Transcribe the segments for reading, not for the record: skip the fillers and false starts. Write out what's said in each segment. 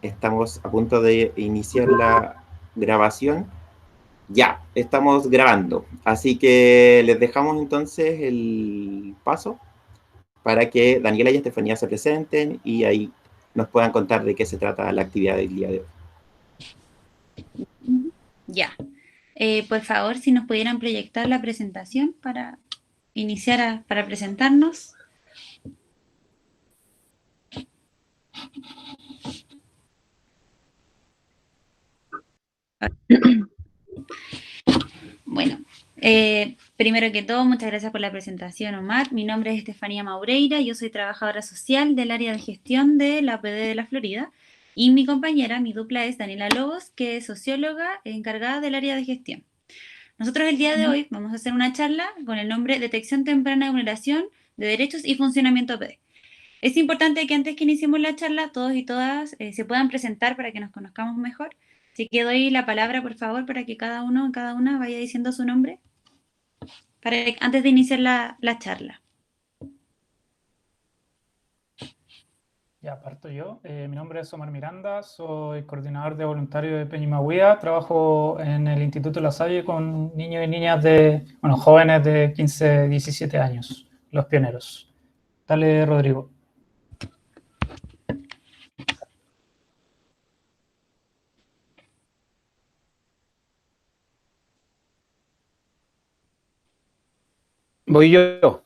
Estamos a punto de iniciar la grabación. Ya, estamos grabando. Así que les dejamos entonces el paso para que Daniela y Estefanía se presenten y ahí nos puedan contar de qué se trata la actividad del día de hoy. Ya. Por favor, si nos pudieran proyectar la presentación para iniciar para presentarnos. Bueno, primero que todo, muchas gracias por la presentación, Omar. Mi nombre es Estefanía Maureira, yo soy trabajadora social del área de gestión de la UPD de la Florida y mi compañera, mi dupla es Daniela Lobos, que es socióloga encargada del área de gestión. Nosotros el día de hoy vamos a hacer una charla con el nombre Detección temprana de vulneración de derechos y funcionamiento OPD. Es importante que antes que iniciemos la charla, todos y todas se puedan presentar para que nos conozcamos mejor. Así que doy la palabra, por favor, para que cada uno, cada una vaya diciendo su nombre antes de iniciar la charla. Ya, parto yo. Mi nombre es Omar Miranda, soy coordinador de voluntarios de Peñimahuía. Trabajo en el Instituto La Salle con niños y niñas jóvenes de 15, 17 años, los pioneros. Dale, Rodrigo. Voy yo.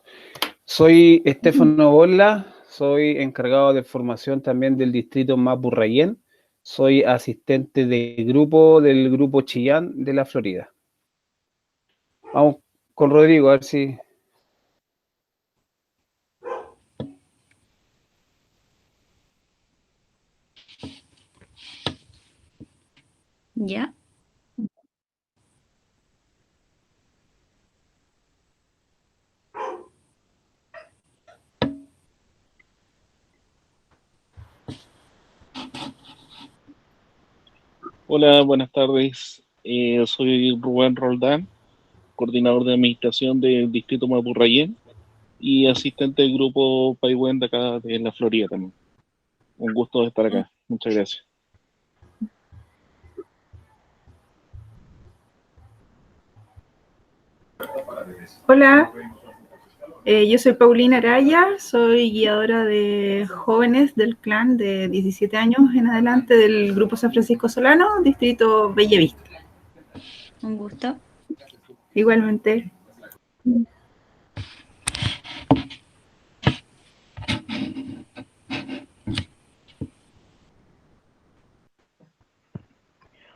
Soy Estefano Borla, soy encargado de formación también del distrito Mapurrayén. Soy asistente de grupo del grupo Chillán de la Florida. Vamos con Rodrigo, a ver si... ¿Ya? Hola, buenas tardes. Soy Rubén Roldán, coordinador de administración del distrito Mapurrayén y asistente del grupo Paiwen de acá de la Florida también. Un gusto de estar acá. Muchas gracias. Hola, yo soy Paulina Araya, soy guiadora de jóvenes del clan de 17 años en adelante del Grupo San Francisco Solano, distrito Bellavista. Un gusto. Igualmente.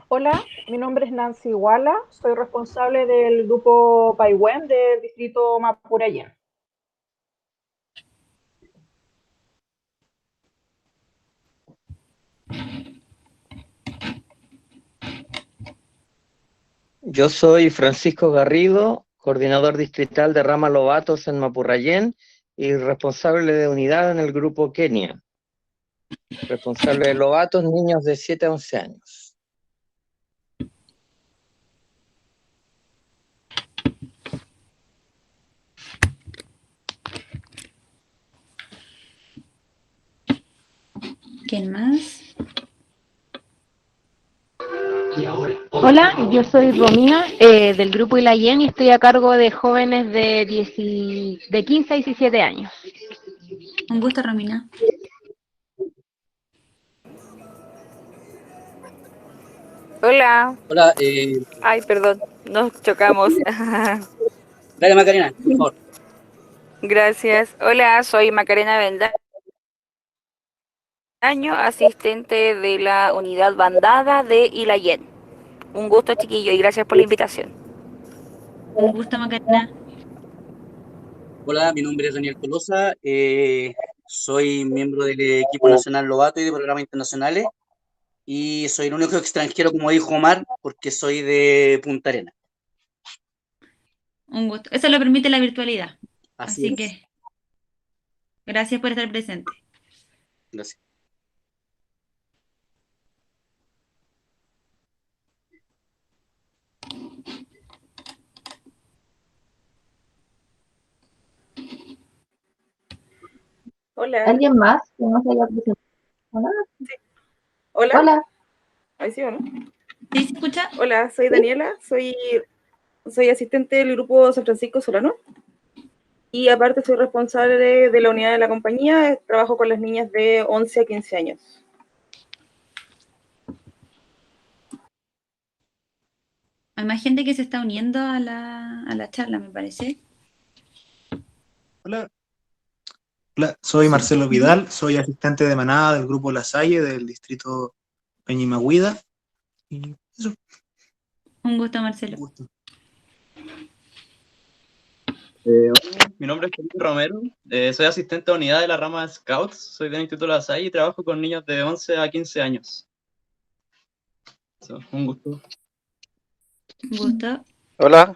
Hola, mi nombre es Nancy Wala, soy responsable del grupo Paiwen del distrito Mapurayén. Yo soy Francisco Garrido, coordinador distrital de Rama Lobatos en Mapurrayén y responsable de unidad en el grupo Kenia. Responsable de Lobatos, niños de 7 a 11 años. ¿Quién más? Hola, yo soy Romina del grupo Ilayen y estoy a cargo de jóvenes de 15 a 17 años. Un gusto, Romina. Hola. Hola, Ay, perdón, nos chocamos. dale Macarena, por favor. Gracias. Hola, soy Macarena Bendaño, asistente de la unidad bandada de Ilayen. Un gusto, chiquillo, y gracias por la invitación. Un gusto, Macarena. Hola, mi nombre es Daniel Tolosa, soy miembro del equipo nacional Lobato y de programas internacionales y soy el único extranjero, como dijo Omar, porque soy de Punta Arenas. Un gusto. Eso lo permite la virtualidad. Así Así es. que gracias por estar presente. Gracias. Hola. ¿Alguien más que no se haya presentado? Sí. Hola. Hola. Ahí sí, ¿o no? ¿Sí se escucha? Hola, soy Daniela, soy asistente del grupo San Francisco Solano y aparte soy responsable de la unidad de la compañía, trabajo con las niñas de 11 a 15 años. Hay más gente que se está uniendo a la charla, me parece. Hola. Hola, soy Marcelo Vidal, soy asistente de manada del grupo La Salle del distrito Peñimagüida. Y eso. Un gusto, Marcelo. Un gusto. Hola, mi nombre es Felipe Romero, soy asistente de unidad de la rama de Scouts, soy del Instituto La Salle y trabajo con niños de 11 a 15 años. Un gusto. Un gusto. Hola,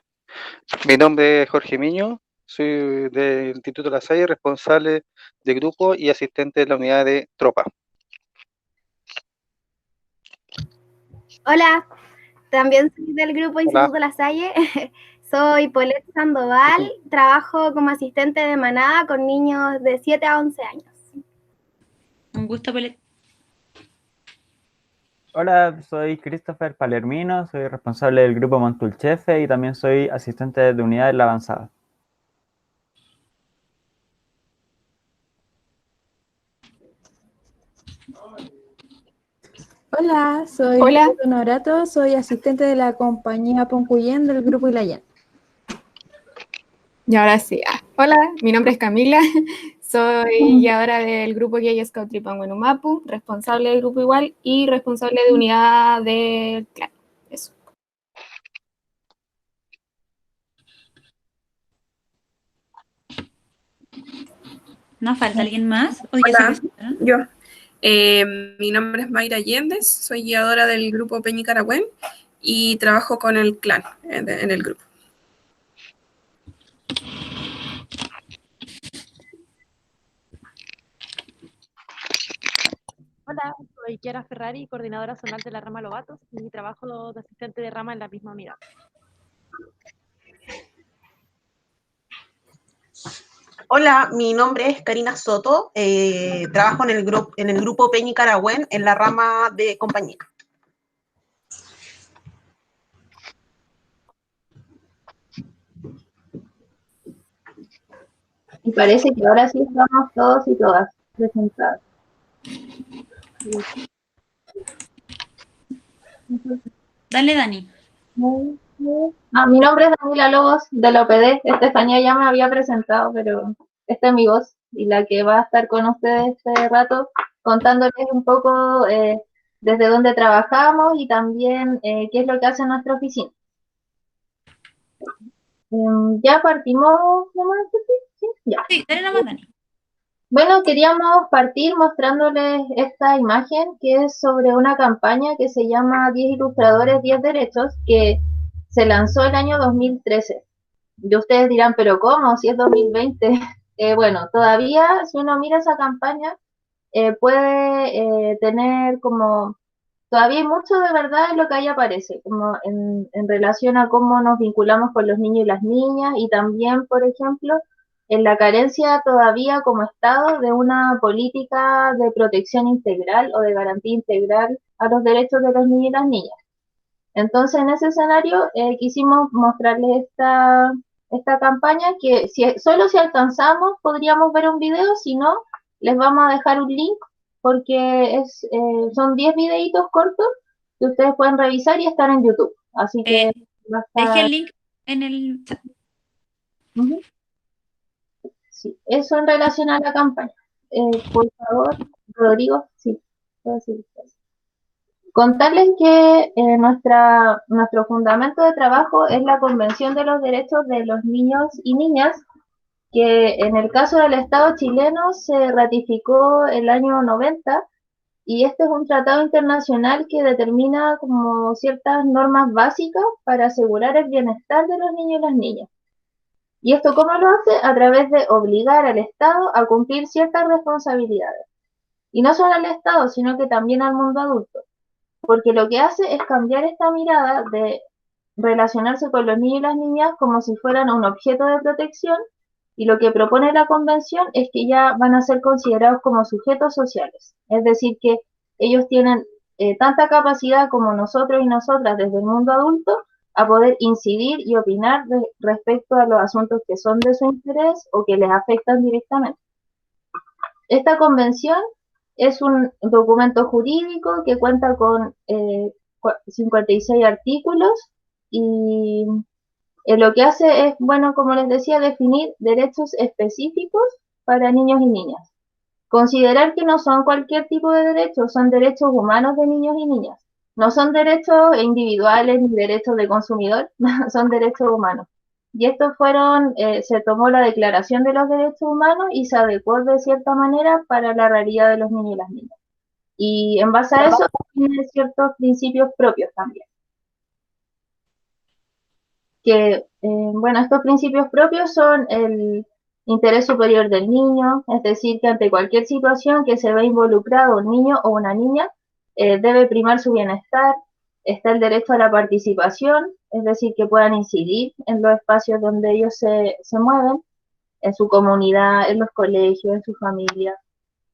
mi nombre es Jorge Miño, soy del Instituto La Salle, responsable de grupo y asistente de la unidad de tropa. Hola, también soy del grupo Instituto La Salle. Soy Paulette Sandoval, trabajo como asistente de manada con niños de 7 a 11 años. Un gusto, Paulette. Hola, soy Christopher Palermino, soy responsable del grupo Montulchefe y también soy asistente de unidad en la avanzada. Hola, soy Honorato, soy asistente de la compañía Poncuyén del grupo Ilayén. Y ahora sí. Hola, mi nombre es Camila, soy guiadora del grupo Guía Scout Tripanguenumapu, responsable del grupo igual y responsable de unidad del clan. Eso. ¿No falta alguien más? Hola, yo. Mi nombre es Mayra Allendez, soy guiadora del grupo Peñicaragüen y trabajo con el clan en el grupo. Hola, soy Chiara Ferrari, coordinadora zonal de la rama Lobatos y trabajo de asistente de rama en la misma unidad. Hola, mi nombre es Karina Soto, trabajo en el grupo Peñicaragüen en la rama de compañía. Y parece que ahora sí estamos todos y todas presentados. Dale, Dani. Mi nombre es Daniela Lobos, de la OPD. Estefanía ya me había presentado, pero esta es mi voz y la que va a estar con ustedes este rato, contándoles un poco desde dónde trabajamos y también qué es lo que hace nuestra oficina. Ya partimos, ¿no? ¿Sí? Ya. Sí, dale nomás, Dani. Bueno, queríamos partir mostrándoles esta imagen que es sobre una campaña que se llama 10 ilustradores, 10 derechos, que se lanzó el año 2013. Y ustedes dirán, ¿pero cómo? Si es 2020. Bueno, todavía si uno mira esa campaña, puede tener como... Todavía hay mucho de verdad en lo que ahí aparece, como en relación a cómo nos vinculamos con los niños y las niñas y también, por ejemplo, en la carencia todavía como Estado de una política de protección integral o de garantía integral a los derechos de los niños y las niñas. Entonces, en ese escenario, quisimos mostrarles esta campaña que solo si alcanzamos podríamos ver un video, si no, les vamos a dejar un link porque son 10 videitos cortos que ustedes pueden revisar y están en YouTube. Así que va a estar... Deje el link en el chat. Sí, eso en relación a la campaña. Por favor, Rodrigo, sí. Contarles que nuestro fundamento de trabajo es la Convención de los Derechos de los Niños y Niñas, que en el caso del Estado chileno se ratificó el año 90, y este es un tratado internacional que determina como ciertas normas básicas para asegurar el bienestar de los niños y las niñas. ¿Y esto cómo lo hace? A través de obligar al Estado a cumplir ciertas responsabilidades. Y no solo al Estado, sino que también al mundo adulto. Porque lo que hace es cambiar esta mirada de relacionarse con los niños y las niñas como si fueran un objeto de protección, y lo que propone la Convención es que ya van a ser considerados como sujetos sociales. Es decir, que ellos tienen tanta capacidad como nosotros y nosotras desde el mundo adulto a poder incidir y opinar respecto a los asuntos que son de su interés o que les afectan directamente. Esta convención es un documento jurídico que cuenta con 56 artículos y lo que hace es, bueno, como les decía, definir derechos específicos para niños y niñas. Considerar que no son cualquier tipo de derechos, son derechos humanos de niños y niñas. No son derechos individuales ni derechos de consumidor, son derechos humanos. Y estos fueron, se tomó la Declaración de los Derechos Humanos y se adecuó de cierta manera para la realidad de los niños y las niñas. Y en base a eso tiene ciertos principios propios también. Que, bueno, estos principios propios son el interés superior del niño, es decir, que ante cualquier situación que se vea involucrado un niño o una niña, debe primar su bienestar. Está el derecho a la participación, es decir, que puedan incidir en los espacios donde ellos se mueven, en su comunidad, en los colegios, en su familia.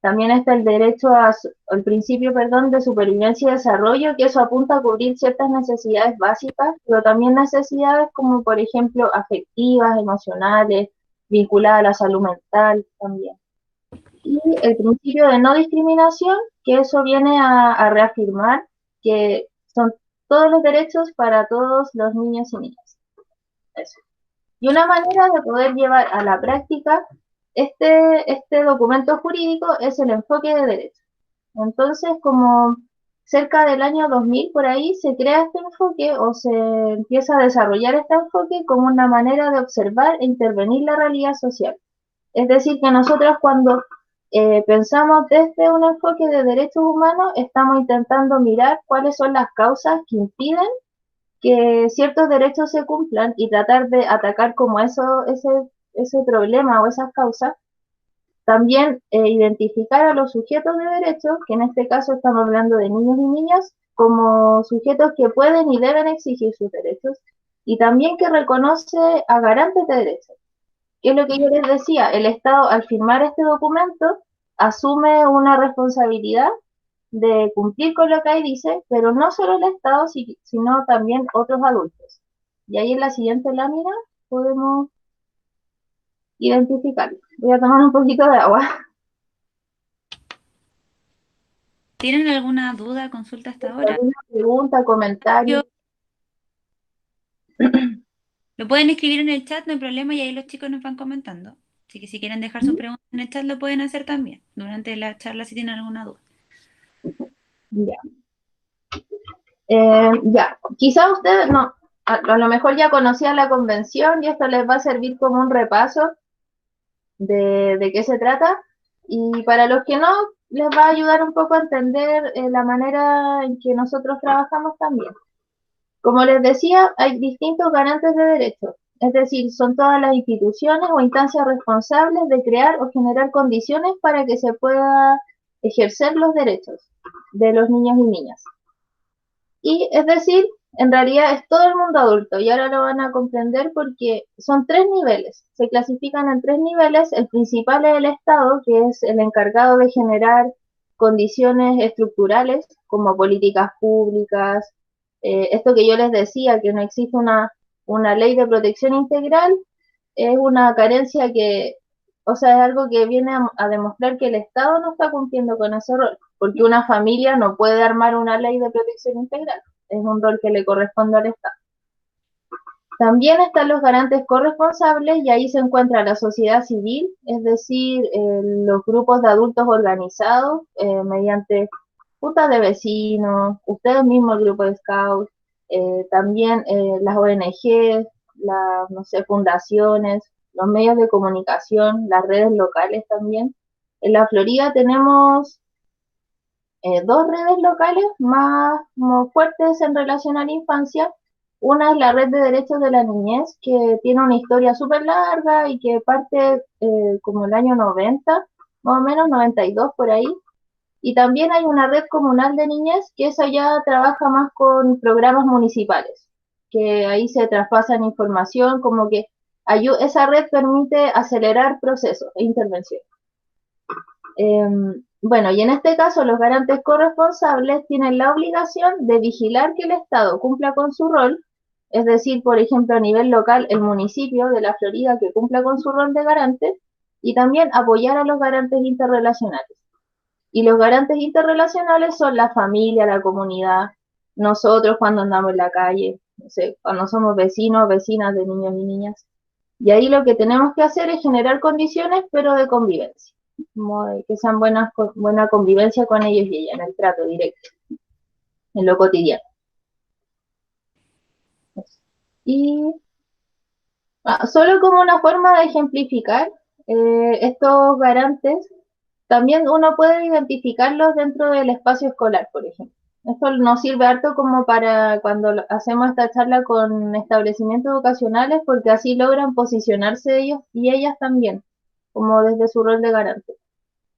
También está el derecho al principio, perdón, de supervivencia y desarrollo, que eso apunta a cubrir ciertas necesidades básicas, pero también necesidades como, por ejemplo, afectivas, emocionales, vinculadas a la salud mental también. Y el principio de no discriminación, que eso viene a reafirmar que son todos los derechos para todos los niños y niñas. Eso. Y una manera de poder llevar a la práctica este documento jurídico es el enfoque de derecho. Entonces, como cerca del año 2000 por ahí se crea este enfoque o se empieza a desarrollar este enfoque como una manera de observar e intervenir la realidad social. Es decir, que nosotros cuando pensamos desde un enfoque de derechos humanos, estamos intentando mirar cuáles son las causas que impiden que ciertos derechos se cumplan y tratar de atacar como ese problema o esas causas. También identificar a los sujetos de derechos, que en este caso estamos hablando de niños y niñas, como sujetos que pueden y deben exigir sus derechos, y también que reconoce a garantes de derechos. Que es lo que yo les decía, el Estado al firmar este documento asume una responsabilidad de cumplir con lo que ahí dice, pero no solo el Estado, sino también otros adultos. Y ahí en la siguiente lámina podemos identificarlo. Voy a tomar un poquito de agua. ¿Tienen alguna duda, consulta hasta ahora? ¿Alguna pregunta, comentario? Lo pueden escribir en el chat, no hay problema, y ahí los chicos nos van comentando. Así que si quieren dejar sus preguntas en el chat, lo pueden hacer también, durante la charla si tienen alguna duda. Ya. Ya, quizá ustedes no, a lo mejor ya conocían la convención y esto les va a servir como un repaso de qué se trata. Y para los que no, les va a ayudar un poco a entender la manera en que nosotros trabajamos también. Como les decía, hay distintos garantes de derechos, es decir, son todas las instituciones o instancias responsables de crear o generar condiciones para que se pueda ejercer los derechos de los niños y niñas. Y es decir, en realidad es todo el mundo adulto y ahora lo van a comprender porque son 3 niveles, se clasifican en 3 niveles. El principal es el Estado, que es el encargado de generar condiciones estructurales como políticas públicas, esto que yo les decía, que no existe una ley de protección integral, es una carencia que, o sea, es algo que viene a demostrar que el Estado no está cumpliendo con ese rol, porque una familia no puede armar una ley de protección integral, es un rol que le corresponde al Estado. También están los garantes corresponsables y ahí se encuentra la sociedad civil, es decir, los grupos de adultos organizados mediante juntas de vecinos, ustedes mismos, el grupo de scouts, también las ONG, las, no sé, fundaciones, los medios de comunicación, las redes locales también. En la Florida tenemos 2 redes locales más fuertes en relación a la infancia. Una es la Red de Derechos de la Niñez, que tiene una historia súper larga y que parte como el año 90, más o menos 92 por ahí. Y también hay una red comunal de niñez que esa ya trabaja más con programas municipales, que ahí se traspasan información, como que esa red permite acelerar procesos e intervenciones. Bueno, y en este caso los garantes corresponsables tienen la obligación de vigilar que el Estado cumpla con su rol, es decir, por ejemplo, a nivel local, el municipio de La Florida que cumpla con su rol de garante, y también apoyar a los garantes interrelacionales. Y los garantes interrelacionales son la familia, la comunidad, nosotros cuando andamos en la calle, no sé, cuando somos vecinos, vecinas de niños y niñas. Y ahí lo que tenemos que hacer es generar condiciones, pero de convivencia, como de que sean buena convivencia con ellos y ellas, en el trato directo, en lo cotidiano. Y solo como una forma de ejemplificar estos garantes, también uno puede identificarlos dentro del espacio escolar, por ejemplo. Esto nos sirve harto como para cuando hacemos esta charla con establecimientos educacionales, porque así logran posicionarse ellos y ellas también, como desde su rol de garante.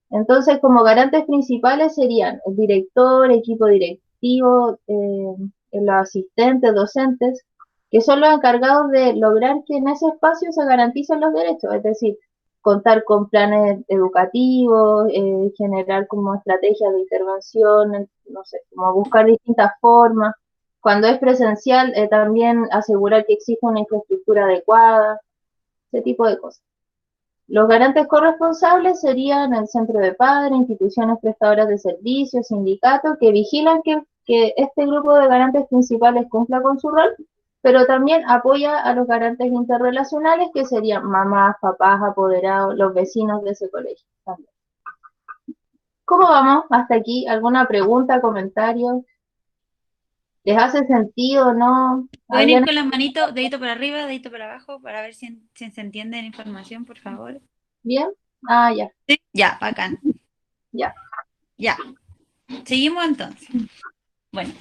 Entonces, como garantes principales serían el director, equipo directivo, los asistentes, docentes, que son los encargados de lograr que en ese espacio se garanticen los derechos, es decir, contar con planes educativos, generar como estrategias de intervención, no sé, como buscar distintas formas. Cuando es presencial, también asegurar que exista una infraestructura adecuada, ese tipo de cosas. Los garantes corresponsables serían el centro de padres, instituciones prestadoras de servicios, sindicatos, que vigilan que este grupo de garantes principales cumpla con su rol, pero también apoya a los garantes interrelacionales, que serían mamás, papás, apoderados, los vecinos de ese colegio también. ¿Cómo vamos hasta aquí? ¿Alguna pregunta, comentario? ¿Les hace sentido o no? Pueden ir con las manitos, dedito para arriba, dedito para abajo, para ver si se entiende la información, por favor. ¿Bien? Ah, ya. Sí, ya, bacán. Ya. Ya. Seguimos entonces. Bueno,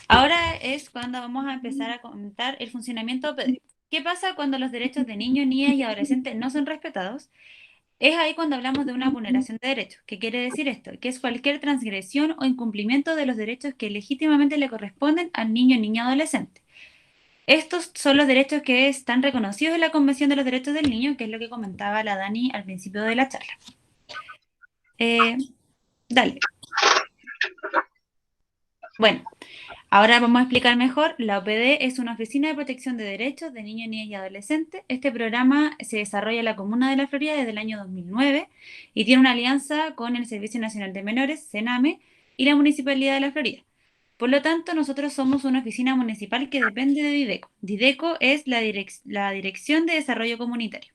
ahora es cuando vamos a empezar a comentar el funcionamiento de OPD. ¿Qué pasa cuando los derechos de niños, niñas y adolescentes no son respetados? Es ahí cuando hablamos de una vulneración de derechos. ¿Qué quiere decir esto? Que es cualquier transgresión o incumplimiento de los derechos que legítimamente le corresponden al niño, niña, adolescente. Estos son los derechos que están reconocidos en la Convención de los Derechos del Niño, que es lo que comentaba la Dani al principio de la charla. Dale. Bueno, ahora vamos a explicar mejor. La OPD es una oficina de protección de derechos de niños, niñas y adolescentes. Este programa se desarrolla en la Comuna de La Florida desde el año 2009 y tiene una alianza con el Servicio Nacional de Menores, CENAME, y la Municipalidad de La Florida. Por lo tanto, nosotros somos una oficina municipal que depende de Dideco. Dideco es la Dirección de Desarrollo Comunitario.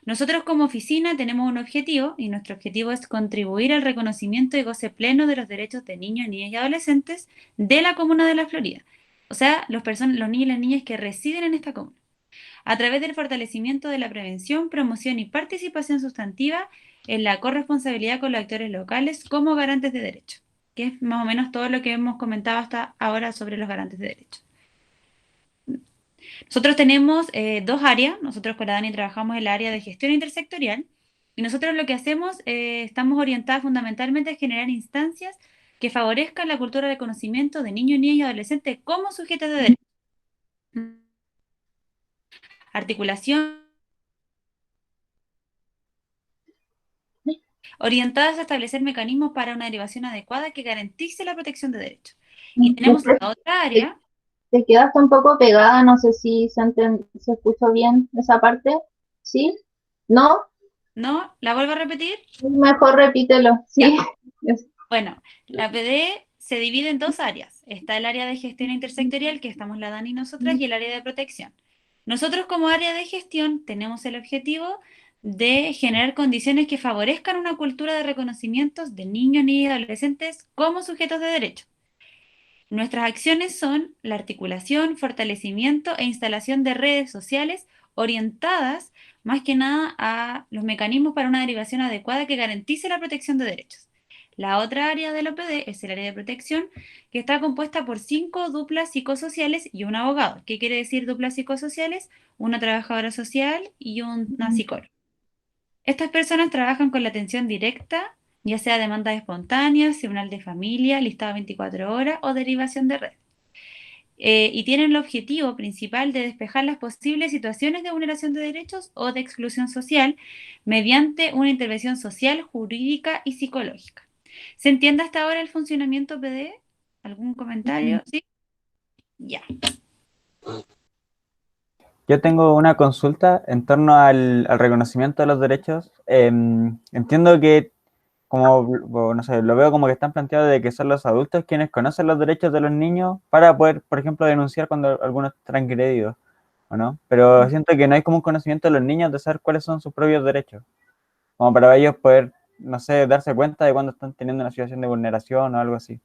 Nosotros como oficina tenemos un objetivo y nuestro objetivo es contribuir al reconocimiento y goce pleno de los derechos de niños, niñas y adolescentes de la Comuna de La Florida. O sea, los niños y las niñas que residen en esta comuna. A través del fortalecimiento de la prevención, promoción y participación sustantiva en la corresponsabilidad con los actores locales como garantes de derechos, que es más o menos todo lo que hemos comentado hasta ahora sobre los garantes de derechos. Nosotros tenemos dos áreas. Nosotros con la Dani trabajamos en el área de gestión intersectorial y nosotros lo que hacemos, estamos orientados fundamentalmente a generar instancias que favorezcan la cultura de conocimiento de niños, niñas y adolescentes como sujetos de derecho. Articulación orientadas a establecer mecanismos para una derivación adecuada que garantice la protección de derechos. Y tenemos la otra área. Te quedaste un poco pegada, no sé si se escuchó bien esa parte. ¿Sí? ¿No? ¿No? ¿La vuelvo a repetir? Mejor repítelo, sí. Bueno, la PD se divide en dos áreas. Está el área de gestión intersectorial, que estamos la Dani y nosotras, y el área de protección. Nosotros como área de gestión tenemos el objetivo de generar condiciones que favorezcan una cultura de reconocimientos de niños, niñas y adolescentes como sujetos de derecho. Nuestras acciones son la articulación, fortalecimiento e instalación de redes sociales orientadas más que nada a los mecanismos para una derivación adecuada que garantice la protección de derechos. La otra área del OPD es el área de protección, que está compuesta por 5 duplas psicosociales y un abogado. ¿Qué quiere decir duplas psicosociales? Una trabajadora social y una psicóloga. Estas personas trabajan con la atención directa, ya sea demandas espontáneas, tribunal de familia, listado 24 horas o derivación de red. Y tienen el objetivo principal de despejar las posibles situaciones de vulneración de derechos o de exclusión social mediante una intervención social, jurídica y psicológica. ¿Se entiende hasta ahora el funcionamiento PD? ¿Algún comentario? ¿Sí? Ya. Yo tengo una consulta en torno al reconocimiento de los derechos. Entiendo que, como, no sé, lo veo como que están planteados de que son los adultos quienes conocen los derechos de los niños para poder, por ejemplo, denunciar cuando algunos transgredidos, ¿o no? Pero siento que no hay como un conocimiento de los niños de saber cuáles son sus propios derechos, como para ellos poder, no sé, darse cuenta de cuando están teniendo una situación de vulneración o algo así.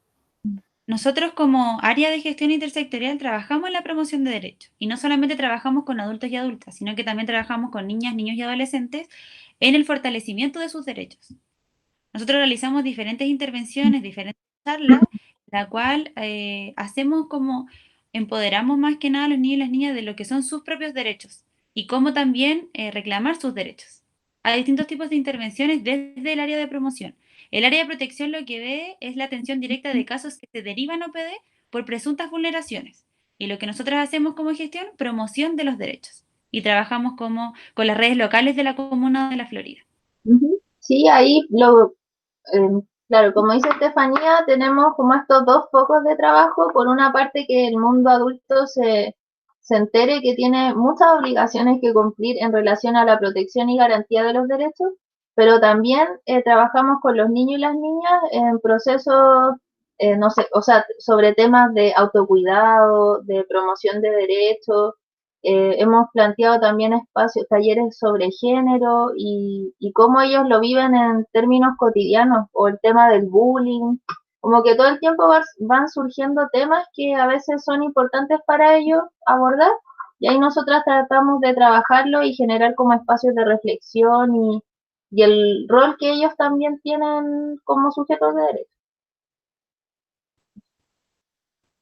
Nosotros como área de gestión intersectorial trabajamos en la promoción de derechos y no solamente trabajamos con adultos y adultas, sino que también trabajamos con niñas, niños y adolescentes en el fortalecimiento de sus derechos. Nosotros realizamos diferentes intervenciones, diferentes charlas, la cual hacemos como empoderamos más que nada a los niños y las niñas de lo que son sus propios derechos y cómo también reclamar sus derechos. Hay distintos tipos de intervenciones desde el área de promoción. El área de protección lo que ve es la atención directa de casos que se derivan OPD por presuntas vulneraciones. Y lo que nosotros hacemos como gestión, promoción de los derechos. Y trabajamos como con las redes locales de la comuna de La Florida. Sí, ahí claro, como dice Estefanía, tenemos como estos dos focos de trabajo. Por una parte, que el mundo adulto se entere que tiene muchas obligaciones que cumplir en relación a la protección y garantía de los derechos, pero también trabajamos con los niños y las niñas en procesos, no sé, o sea, sobre temas de autocuidado, de promoción de derechos. Hemos planteado también espacios, talleres sobre género y cómo ellos lo viven en términos cotidianos, o el tema del bullying, como que todo el tiempo van surgiendo temas que a veces son importantes para ellos abordar, y ahí nosotras tratamos de trabajarlo y generar como espacios de reflexión y el rol que ellos también tienen como sujetos de derecho.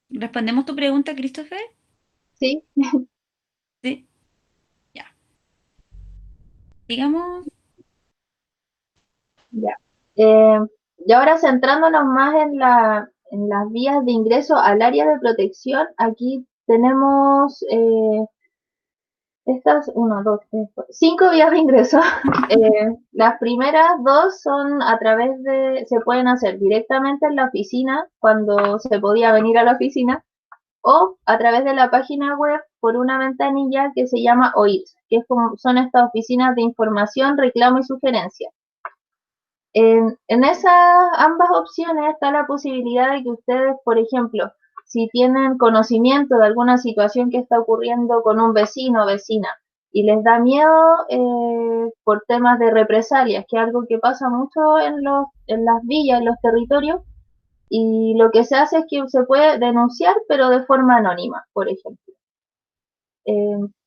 ¿Respondemos tu pregunta, Christopher? Sí. Sí. Ya. Digamos. Ya. Y ahora centrándonos más en las vías de ingreso al área de protección, aquí tenemos estas, 1, 2, 3, 4, 5 vías de ingreso. Las primeras dos son a través se pueden hacer directamente en la oficina, cuando se podía venir a la oficina, o a través de la página web por una ventanilla que se llama OIRS, que son estas oficinas de información, reclamo y sugerencia. En esas ambas opciones está la posibilidad de que ustedes, por ejemplo, si tienen conocimiento de alguna situación que está ocurriendo con un vecino o vecina y les da miedo por temas de represalias, que es algo que pasa mucho en las villas, en los territorios, y lo que se hace es que se puede denunciar, pero de forma anónima, por ejemplo.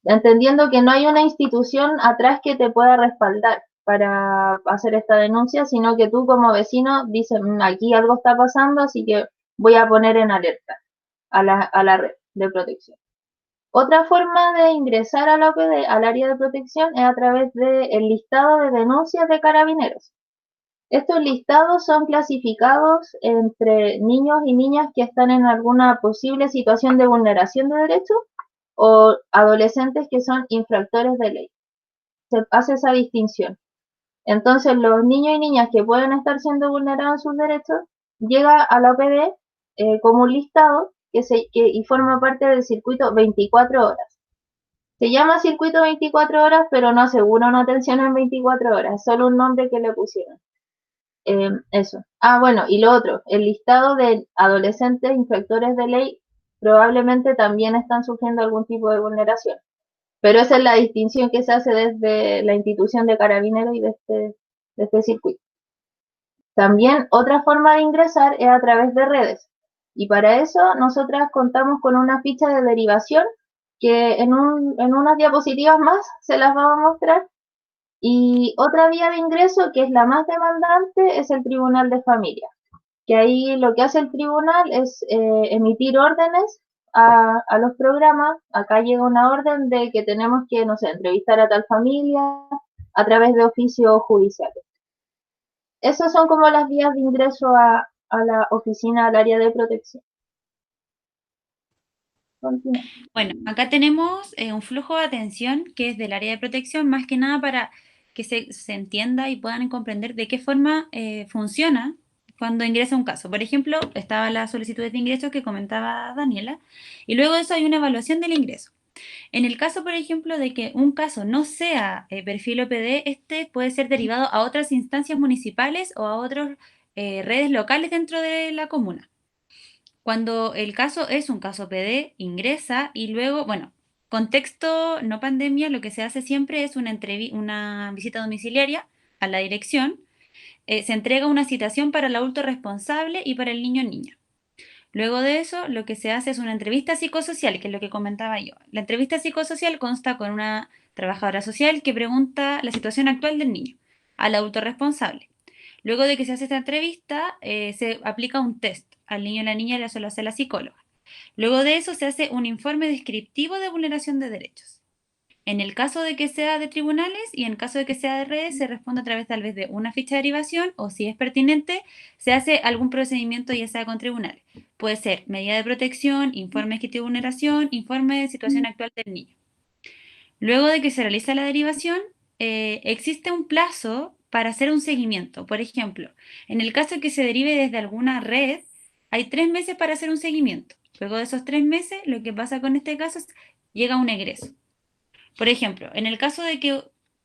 Entendiendo que no hay una institución atrás que te pueda respaldar para hacer esta denuncia, sino que tú como vecino dices, aquí algo está pasando, así que voy a poner en alerta a la red de protección. Otra forma de ingresar a la OPD, al área de protección, es a través del listado de denuncias de carabineros. Estos listados son clasificados entre niños y niñas que están en alguna posible situación de vulneración de derechos o adolescentes que son infractores de ley. Se hace esa distinción. Entonces, los niños y niñas que pueden estar siendo vulnerados en sus derechos, llega a la OPD como un listado y forma parte del circuito 24 horas. Se llama circuito 24 horas, pero no asegura una atención en 24 horas, es solo un nombre que le pusieron. Eso. Bueno, y lo otro, el listado de adolescentes infractores de ley probablemente también están sufriendo algún tipo de vulneración. Pero esa es la distinción que se hace desde la institución de carabineros y de este circuito. También otra forma de ingresar es a través de redes. Y para eso nosotras contamos con una ficha de derivación que en unas diapositivas más se las vamos a mostrar. Y otra vía de ingreso, que es la más demandante, es el Tribunal de Familia. Que ahí lo que hace el tribunal es emitir órdenes a los programas. Acá llega una orden de que tenemos que, no sé, entrevistar a tal familia a través de oficios judiciales. Esas son como las vías de ingreso a la oficina, al área de protección. Continúa. Bueno, acá tenemos un flujo de atención que es del área de protección, más que nada para que se entienda y puedan comprender de qué forma funciona cuando ingresa un caso. Por ejemplo, estaba la solicitud de ingreso que comentaba Daniela, y luego de eso hay una evaluación del ingreso. En el caso, por ejemplo, de que un caso no sea perfil OPD, este puede ser derivado a otras instancias municipales o a otras redes locales dentro de la comuna. Cuando el caso es un caso OPD, ingresa y luego, bueno, contexto no pandemia, lo que se hace siempre es una visita domiciliaria a la dirección. Se entrega una citación para el adulto responsable y para el niño o niña. Luego de eso, lo que se hace es una entrevista psicosocial, que es lo que comentaba yo. La entrevista psicosocial consta con una trabajadora social que pregunta la situación actual del niño al adulto responsable. Luego de que se hace esta entrevista, se aplica un test al niño o la niña, eso lo hace la psicóloga. Luego de eso se hace un informe descriptivo de vulneración de derechos. En el caso de que sea de tribunales y en caso de que sea de redes, se responde a través tal vez de una ficha de derivación o, si es pertinente, se hace algún procedimiento ya sea con tribunales. Puede ser medida de protección, informe descriptivo de vulneración, informe de situación actual del niño. Luego de que se realiza la derivación, existe un plazo para hacer un seguimiento. Por ejemplo, en el caso de que se derive desde alguna red, hay 3 meses para hacer un seguimiento. Luego de esos 3 meses, lo que pasa con este caso es llega un egreso. Por ejemplo, en el caso de que,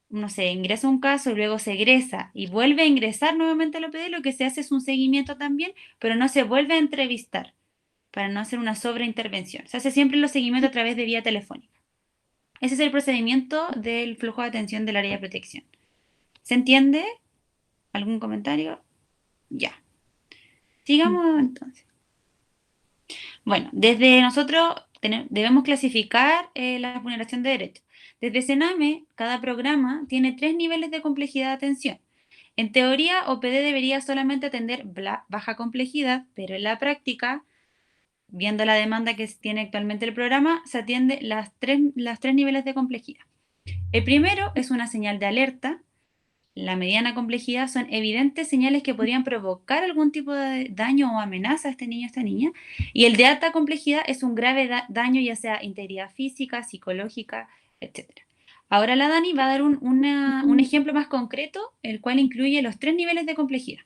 no sé, ingresa un caso y luego se egresa y vuelve a ingresar nuevamente al OPD, lo que se hace es un seguimiento también, pero no se vuelve a entrevistar para no hacer una sobreintervención. Se hace siempre los seguimientos a través de vía telefónica. Ese es el procedimiento del flujo de atención del área de protección. ¿Se entiende? ¿Algún comentario? Ya. Sigamos entonces. Bueno, desde nosotros debemos clasificar la vulneración de derechos. Desde Sename, cada programa tiene 3 niveles de complejidad de atención. En teoría, OPD debería solamente atender baja complejidad, pero en la práctica, viendo la demanda que tiene actualmente el programa, se atiende las tres niveles de complejidad. El primero es una señal de alerta. La mediana complejidad son evidentes señales que podrían provocar algún tipo de daño o amenaza a este niño o a esta niña. Y el de alta complejidad es un grave daño, ya sea integridad física, psicológica, etc. Ahora la Dani va a dar un ejemplo más concreto, el cual incluye los 3 niveles de complejidad.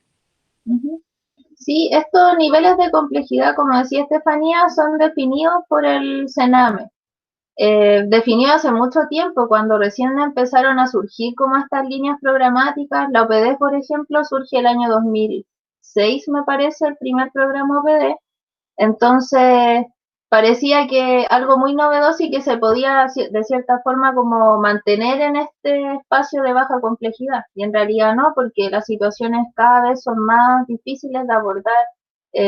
Sí, estos niveles de complejidad, como decía Estefanía, son definidos por el Sename. Definido hace mucho tiempo, cuando recién empezaron a surgir como estas líneas programáticas. La OPD, por ejemplo, surge el año 2006, me parece, el primer programa OPD. Entonces, parecía que algo muy novedoso y que se podía, de cierta forma, como mantener en este espacio de baja complejidad. Y en realidad no, porque las situaciones cada vez son más difíciles de abordar,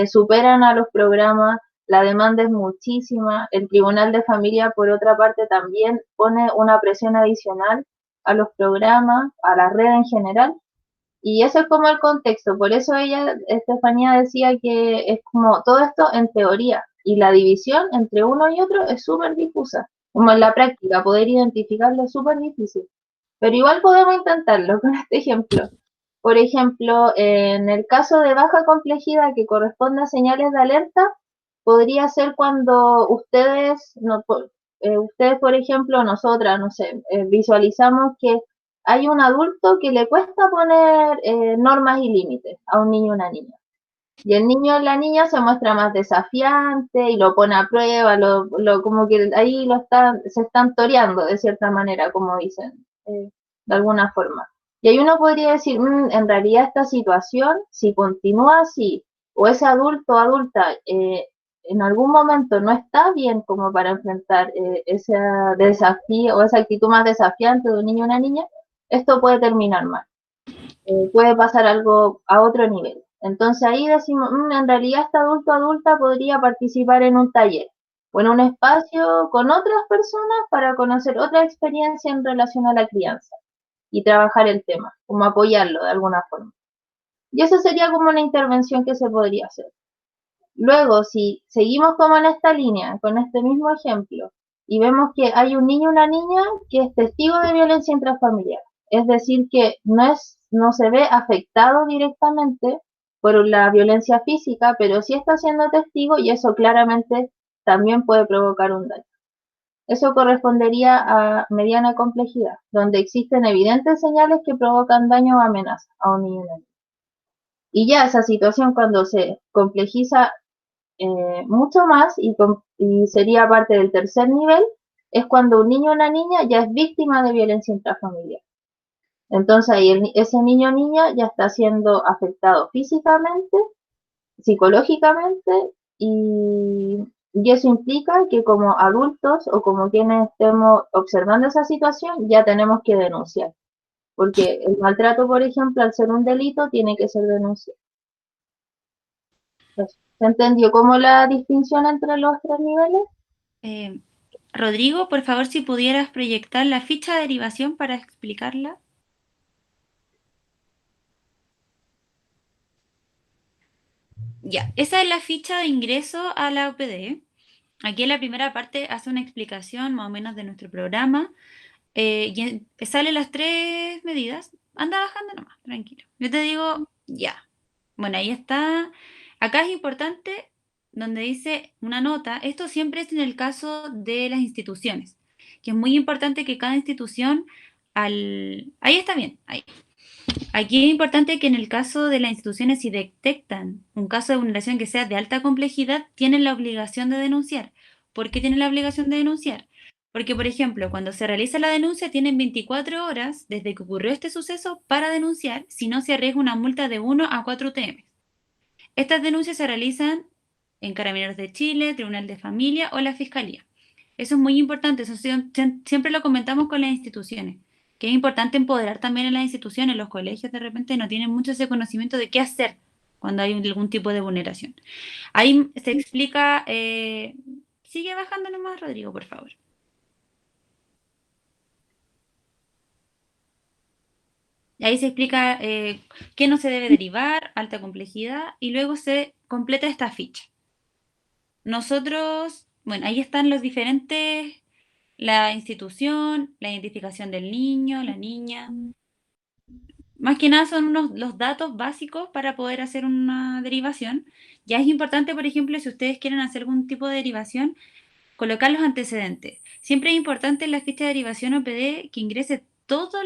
superan a los programas. La demanda es muchísima. El Tribunal de Familia, por otra parte, también pone una presión adicional a los programas, a la red en general. Y ese es como el contexto. Por eso Estefanía decía que es como todo esto en teoría. Y la división entre uno y otro es súper difusa. Como en la práctica, poder identificarlo es súper difícil. Pero igual podemos intentarlo con este ejemplo. Por ejemplo, en el caso de baja complejidad que corresponde a señales de alerta, podría ser cuando ustedes, por ejemplo, nosotras, no sé, visualizamos que hay un adulto que le cuesta poner normas y límites a un niño o una niña. Y el niño o la niña se muestra más desafiante y lo pone a prueba, como que ahí se están toreando de cierta manera, como dicen, de alguna forma. Y ahí uno podría decir, en realidad esta situación, si continúa así, o ese adulto o adulta en algún momento no está bien como para enfrentar ese desafío o esa actitud más desafiante de un niño o una niña, esto puede terminar mal. Puede pasar algo a otro nivel. Entonces ahí decimos, en realidad este adulto o adulta podría participar en un taller o en un espacio con otras personas para conocer otra experiencia en relación a la crianza y trabajar el tema, como apoyarlo de alguna forma. Y eso sería como una intervención que se podría hacer. Luego, si seguimos como en esta línea, con este mismo ejemplo, y vemos que hay un niño o una niña que es testigo de violencia intrafamiliar, es decir, que no se ve afectado directamente por la violencia física, pero sí está siendo testigo y eso claramente también puede provocar un daño. Eso correspondería a mediana complejidad, donde existen evidentes señales que provocan daño o amenaza a un niño o una niña. Y ya esa situación cuando se complejiza mucho más y sería parte del tercer nivel, es cuando un niño o una niña ya es víctima de violencia intrafamiliar. Entonces ahí ese niño o niña ya está siendo afectado físicamente, psicológicamente y eso implica que como adultos o como quienes estemos observando esa situación ya tenemos que denunciar. Porque el maltrato, por ejemplo, al ser un delito, tiene que ser denunciado. ¿Se entendió cómo la distinción entre los tres niveles? Rodrigo, por favor, si pudieras proyectar la ficha de derivación para explicarla. Ya, esa es la ficha de ingreso a la OPD. Aquí en la primera parte hace una explicación más o menos de nuestro programa. Y salen las 3 medidas. Anda bajando nomás, tranquilo. Yo te digo, ya. Bueno, ahí está. Acá es importante donde dice una nota. Esto siempre es en el caso de las instituciones, que es muy importante que cada institución Ahí está bien, ahí. Aquí es importante que en el caso de las instituciones, si detectan un caso de vulneración que sea de alta complejidad, tienen la obligación de denunciar. ¿Por qué tienen la obligación de denunciar? Porque, por ejemplo, cuando se realiza la denuncia, tienen 24 horas desde que ocurrió este suceso para denunciar, si no se arriesga una multa de 1 a 4 UTM. Estas denuncias se realizan en Carabineros de Chile, Tribunal de Familia o la Fiscalía. Eso es muy importante, eso siempre lo comentamos con las instituciones, que es importante empoderar también en las instituciones, los colegios de repente no tienen mucho ese conocimiento de qué hacer cuando hay algún tipo de vulneración. Ahí se explica, sigue bajando nomás, Rodrigo, por favor. Y ahí se explica qué no se debe derivar, alta complejidad, y luego se completa esta ficha. Nosotros, bueno, ahí están los diferentes, la institución, la identificación del niño, la niña. Más que nada son los datos básicos para poder hacer una derivación. Ya es importante, por ejemplo, si ustedes quieren hacer algún tipo de derivación, colocar los antecedentes. Siempre es importante en la ficha de derivación OPD que ingrese todo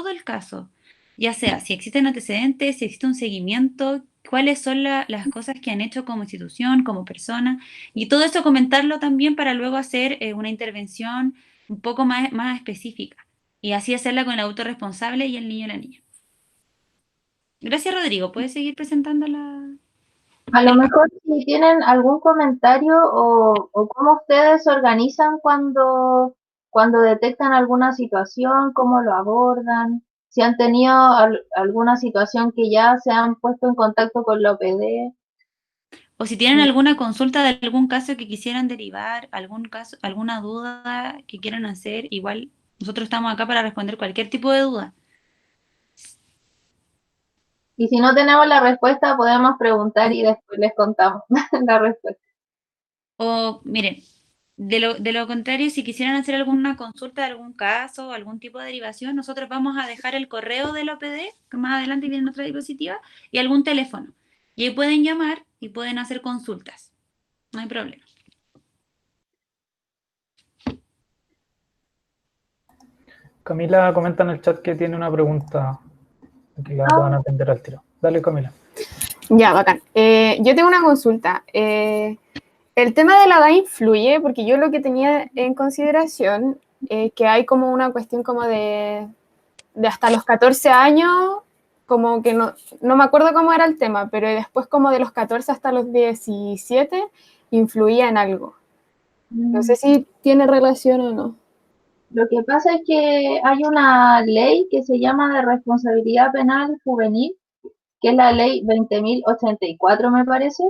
el caso, ya sea si existen antecedentes, si existe un seguimiento, cuáles son las cosas que han hecho como institución, como persona, y todo eso comentarlo también para luego hacer una intervención un poco más específica, y así hacerla con el adulto responsable y el niño o la niña. Gracias, Rodrigo. ¿Puedes seguir presentando la...? A lo mejor si tienen algún comentario o cómo ustedes se organizan cuando detectan alguna situación, cómo lo abordan, si han tenido alguna situación que ya se han puesto en contacto con la OPD. O si tienen alguna consulta de algún caso que quisieran derivar, algún caso, alguna duda que quieran hacer, igual nosotros estamos acá para responder cualquier tipo de duda. Y si no tenemos la respuesta, podemos preguntar y después les contamos la respuesta. O, miren, de lo contrario, si quisieran hacer alguna consulta de algún caso, algún tipo de derivación, nosotros vamos a dejar el correo del OPD, que más adelante viene en nuestra diapositiva, y algún teléfono. Y ahí pueden llamar y pueden hacer consultas. No hay problema. Camila comenta en el chat que tiene una pregunta que la van a atender al tiro. Dale, Camila. Ya, bacán. Yo tengo una consulta. El tema de la edad influye, porque yo lo que tenía en consideración que hay como una cuestión como de hasta los 14 años, como que no me acuerdo cómo era el tema, pero después como de los 14 hasta los 17 influía en algo. No sé si tiene relación o no. Lo que pasa es que hay una ley que se llama de responsabilidad penal juvenil, que es la ley 20.084, me parece,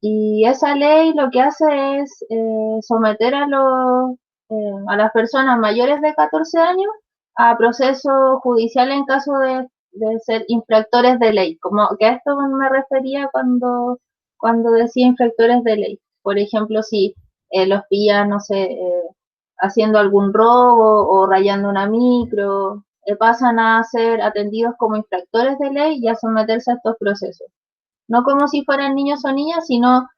y esa ley lo que hace es someter a las personas mayores de 14 años a proceso judicial en caso de ser infractores de ley, como que a esto me refería cuando decía infractores de ley. Por ejemplo, si los pillan, no sé, haciendo algún robo o rayando una micro, pasan a ser atendidos como infractores de ley y a someterse a estos procesos. No como si fueran niños o niñas, sino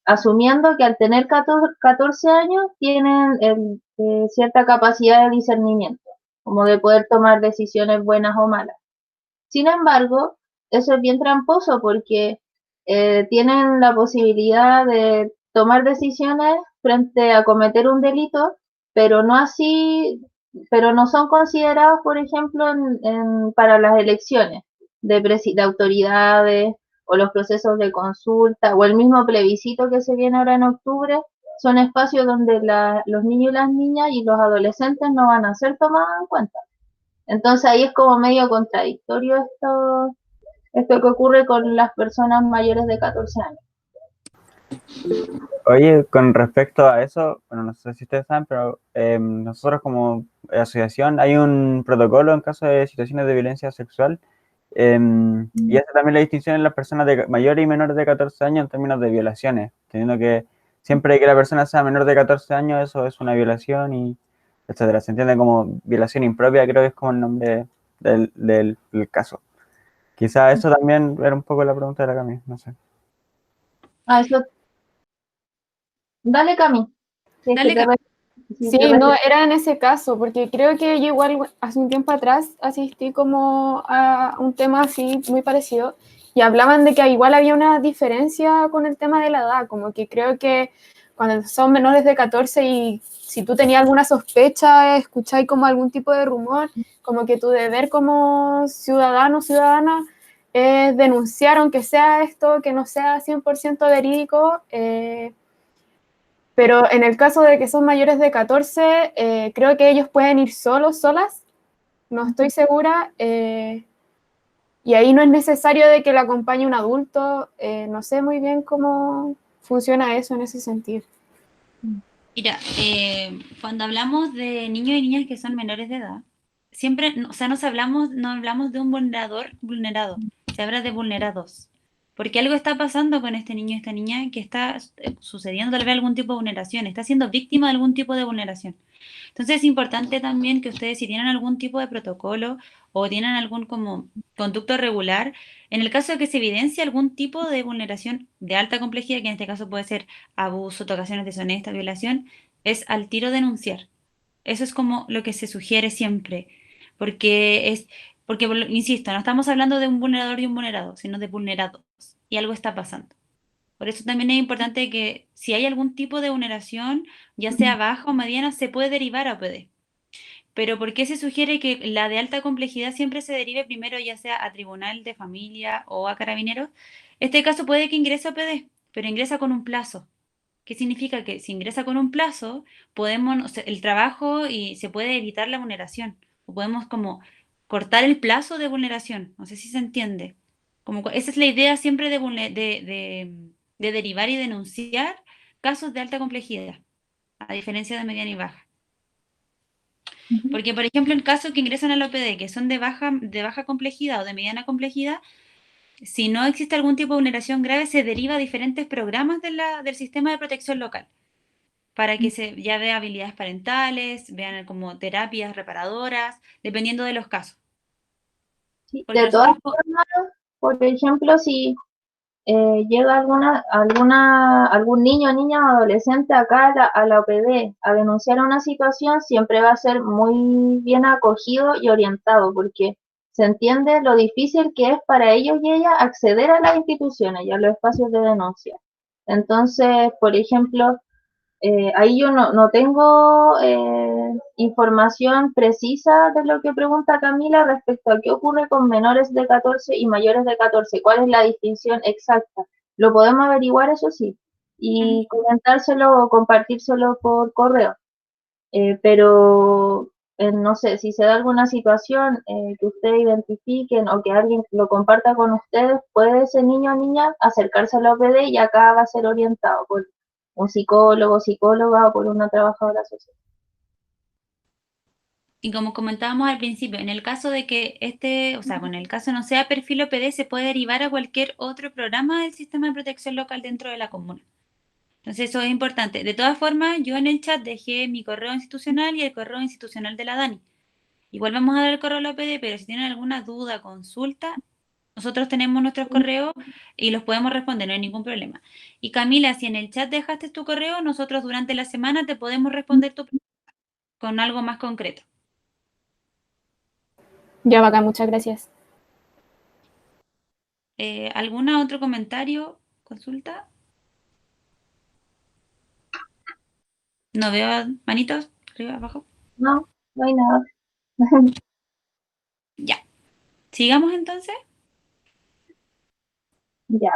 asumiendo que al tener 14 años tienen cierta capacidad de discernimiento, como de poder tomar decisiones buenas o malas. Sin embargo, eso es bien tramposo porque tienen la posibilidad de tomar decisiones frente a cometer un delito, pero no así, pero no son considerados, por ejemplo, para las elecciones de autoridades o los procesos de consulta o el mismo plebiscito que se viene ahora en octubre. Son espacios donde los niños y las niñas y los adolescentes no van a ser tomados en cuenta. Entonces ahí es como medio contradictorio esto que ocurre con las personas mayores de 14 años. Oye, con respecto a eso, bueno, no sé si ustedes saben, pero nosotros como asociación hay un protocolo en caso de situaciones de violencia sexual y hace también la distinción en las personas de mayores y menores de 14 años en términos de violaciones, teniendo que siempre que la persona sea menor de 14 años eso es una violación y etcétera. Se entiende como violación impropia, creo que es como el nombre del caso. Quizá eso también era un poco la pregunta de la Cami, no sé. Eso. Dale, Cami. Dale, Cami. Sí, no, era en ese caso, porque creo que yo igual hace un tiempo atrás asistí como a un tema así muy parecido y hablaban de que igual había una diferencia con el tema de la edad, como que creo que cuando son menores de 14 y si tú tenías alguna sospecha, escucháis como algún tipo de rumor, como que tu deber como ciudadano o ciudadana es denunciar, aunque sea esto, que no sea 100% verídico, pero en el caso de que son mayores de 14, creo que ellos pueden ir solos, solas, no estoy segura, y ahí no es necesario de que la acompañe un adulto, no sé muy bien cómo funciona eso en ese sentido. Mira, cuando hablamos de niños y niñas que son menores de edad, siempre, o sea, no hablamos de un vulnerado, se habla de vulnerados. Porque algo está pasando con este niño y esta niña que está sucediendo tal vez algún tipo de vulneración, está siendo víctima de algún tipo de vulneración. Entonces es importante también que ustedes, si tienen algún tipo de protocolo o tienen algún como conducto regular, en el caso de que se evidencie algún tipo de vulneración de alta complejidad, que en este caso puede ser abuso, tocaciones deshonestas, violación, es al tiro denunciar. Eso es como lo que se sugiere siempre, porque insisto, no estamos hablando de un vulnerador y un vulnerado, sino de vulnerados, y algo está pasando. Por eso también es importante que si hay algún tipo de vulneración, ya sea baja o mediana, se puede derivar a OPD. Pero ¿por qué se sugiere que la de alta complejidad siempre se derive primero ya sea a tribunal de familia o a carabineros? Este caso puede que ingrese a OPD, pero ingresa con un plazo. ¿Qué significa? Que si ingresa con un plazo, podemos, o sea, el trabajo y se puede evitar la vulneración. O podemos como cortar el plazo de vulneración. No sé si se entiende. Esa es la idea siempre de derivar y denunciar casos de alta complejidad, a diferencia de mediana y baja. Porque, por ejemplo, en casos que ingresan al OPD, que son de baja complejidad o de mediana complejidad, si no existe algún tipo de vulneración grave, se deriva a diferentes programas del sistema de protección local, para que se ya vea habilidades parentales, vean como terapias reparadoras, dependiendo de los casos. Sí, de todas formas, por ejemplo, si llega algún niño, niña o adolescente acá a la OPD a denunciar una situación, siempre va a ser muy bien acogido y orientado, porque se entiende lo difícil que es para ellos y ellas acceder a las instituciones y a los espacios de denuncia. Entonces, por ejemplo, ahí yo no tengo información precisa de lo que pregunta Camila respecto a qué ocurre con menores de 14 y mayores de 14, cuál es la distinción exacta. Lo podemos averiguar, eso sí, y comentárselo o compartírselo por correo. Pero no sé, si se da alguna situación que ustedes identifiquen o que alguien lo comparta con ustedes, puede ese niño o niña acercarse a la OPD y acá va a ser orientado por un psicólogo, psicóloga o por una trabajadora social. Y como comentábamos al principio, en el caso de que en el caso no sea perfil OPD, se puede derivar a cualquier otro programa del sistema de protección local dentro de la comuna. Entonces eso es importante. De todas formas, yo en el chat dejé mi correo institucional y el correo institucional de la Dani. Igual vamos a dar el correo a la OPD, pero si tienen alguna duda, consulta, nosotros tenemos nuestros correos y los podemos responder, no hay ningún problema. Y Camila, si en el chat dejaste tu correo, nosotros durante la semana te podemos responder tu pregunta con algo más concreto. Ya, bacán, muchas gracias. ¿Algún otro comentario, consulta? No veo manitos, arriba, abajo. No, no hay nada. Ya. ¿Sigamos entonces? Ya.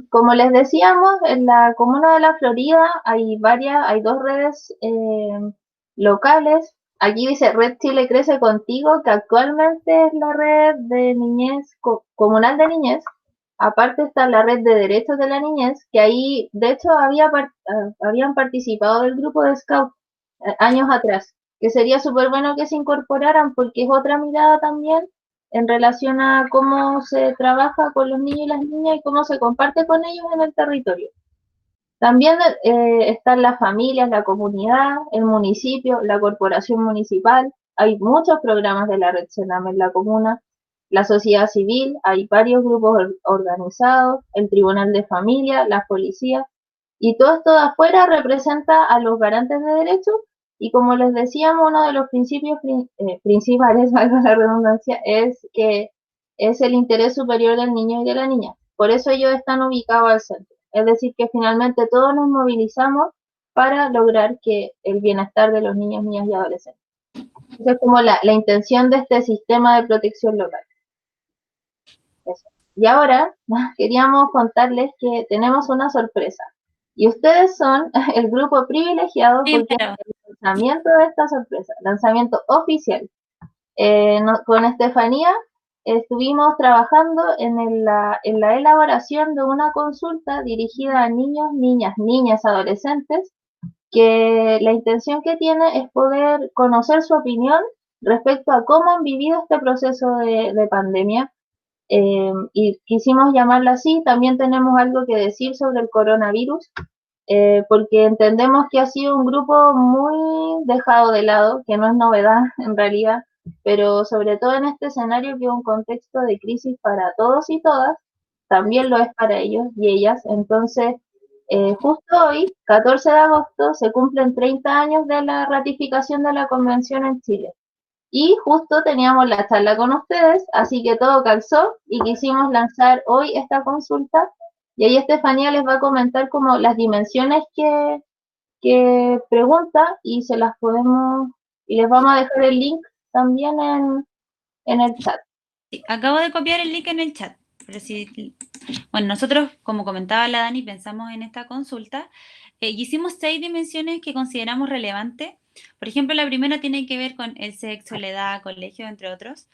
Como les decíamos, en la comuna de La Florida hay dos redes locales. Aquí dice Red Chile Crece Contigo, que actualmente es la red de niñez, comunal de niñez. Aparte está la red de derechos de la niñez, que ahí, de hecho, habían participado del grupo de Scout años atrás, que sería súper bueno que se incorporaran porque es otra mirada también en relación a cómo se trabaja con los niños y las niñas y cómo se comparte con ellos en el territorio. También están las familias, la comunidad, el municipio, la corporación municipal. Hay muchos programas de la red Sename en la comuna, la sociedad civil, hay varios grupos organizados, el tribunal de familia, la policía, y todo esto de afuera representa a los garantes de derechos. Y como les decíamos, uno de los principios principales, valga la redundancia, es que es el interés superior del niño y de la niña. Por eso ellos están ubicados al centro. Es decir, que finalmente todos nos movilizamos para lograr que el bienestar de los niños, niñas y adolescentes. Esa es como la intención de este sistema de protección local. Eso. Y ahora queríamos contarles que tenemos una sorpresa. Y ustedes son el grupo privilegiado porque es el lanzamiento de esta sorpresa, lanzamiento oficial. Con Estefanía estuvimos trabajando en la elaboración de una consulta dirigida a niños, niñas, adolescentes, que la intención que tiene es poder conocer su opinión respecto a cómo han vivido este proceso de pandemia. Y quisimos llamarla así. También tenemos algo que decir sobre el coronavirus, porque entendemos que ha sido un grupo muy dejado de lado, que no es novedad en realidad, pero sobre todo en este escenario que es un contexto de crisis para todos y todas, también lo es para ellos y ellas. Entonces, justo hoy, 14 de agosto, se cumplen 30 años de la ratificación de la convención en Chile. Y justo teníamos la charla con ustedes, así que todo calzó y quisimos lanzar hoy esta consulta. Y ahí Estefanía les va a comentar como las dimensiones que pregunta y se las podemos, y les vamos a dejar el link también en el chat. Sí, acabo de copiar el link en el chat. Pero sí, bueno, nosotros, como comentaba la Dani, pensamos en esta consulta y hicimos 6 dimensiones que consideramos relevantes. Por ejemplo, la primera tiene que ver con el sexo, la edad, colegio, entre otros.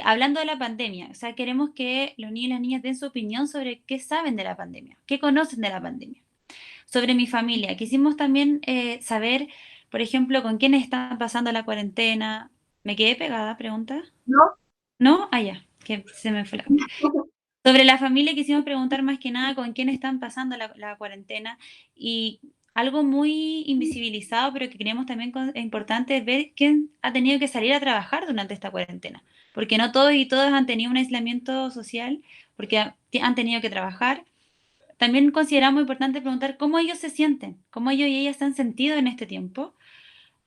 Hablando de la pandemia, o sea, queremos que los niños y las niñas den su opinión sobre qué saben de la pandemia, qué conocen de la pandemia. Sobre mi familia, quisimos también saber, por ejemplo, con quiénes están pasando la cuarentena. ¿Me quedé pegada, pregunta? ¿No? ¿No? Ah, ya, que se me fue la... Sobre la familia quisimos preguntar más que nada con quién están pasando la cuarentena, y algo muy invisibilizado, pero que creemos también es importante ver quién ha tenido que salir a trabajar durante esta cuarentena, porque no todos y todas han tenido un aislamiento social, porque han tenido que trabajar. También consideramos importante preguntar cómo ellos se sienten, cómo ellos y ellas se han sentido en este tiempo.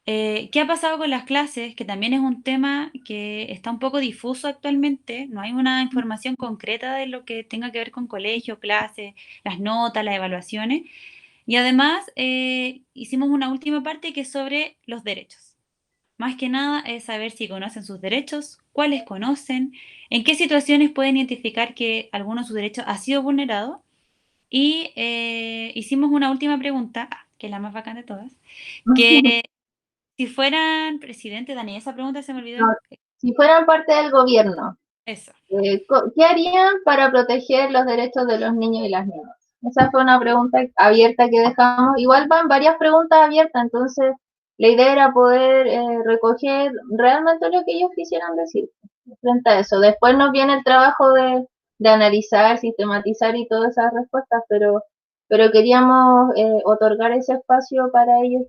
¿Qué ha pasado con las clases? Que también es un tema que está un poco difuso actualmente. No hay una información concreta de lo que tenga que ver con colegio, clases, las notas, las evaluaciones. Y además hicimos una última parte que es sobre los derechos. Más que nada es saber si conocen sus derechos, cuáles conocen, en qué situaciones pueden identificar que alguno de sus derechos ha sido vulnerado. Y hicimos una última pregunta, que es la más bacán de todas, que si fueran presidente, Dani, esa pregunta se me olvidó. No, si fueran parte del gobierno, Eso. ¿Qué harían para proteger los derechos de los niños y las niñas? Esa fue una pregunta abierta que dejamos. Igual van varias preguntas abiertas, entonces la idea era poder recoger realmente lo que ellos quisieran decir frente a eso. Después nos viene el trabajo de analizar, sistematizar y todas esas respuestas, pero queríamos otorgar ese espacio para ellos.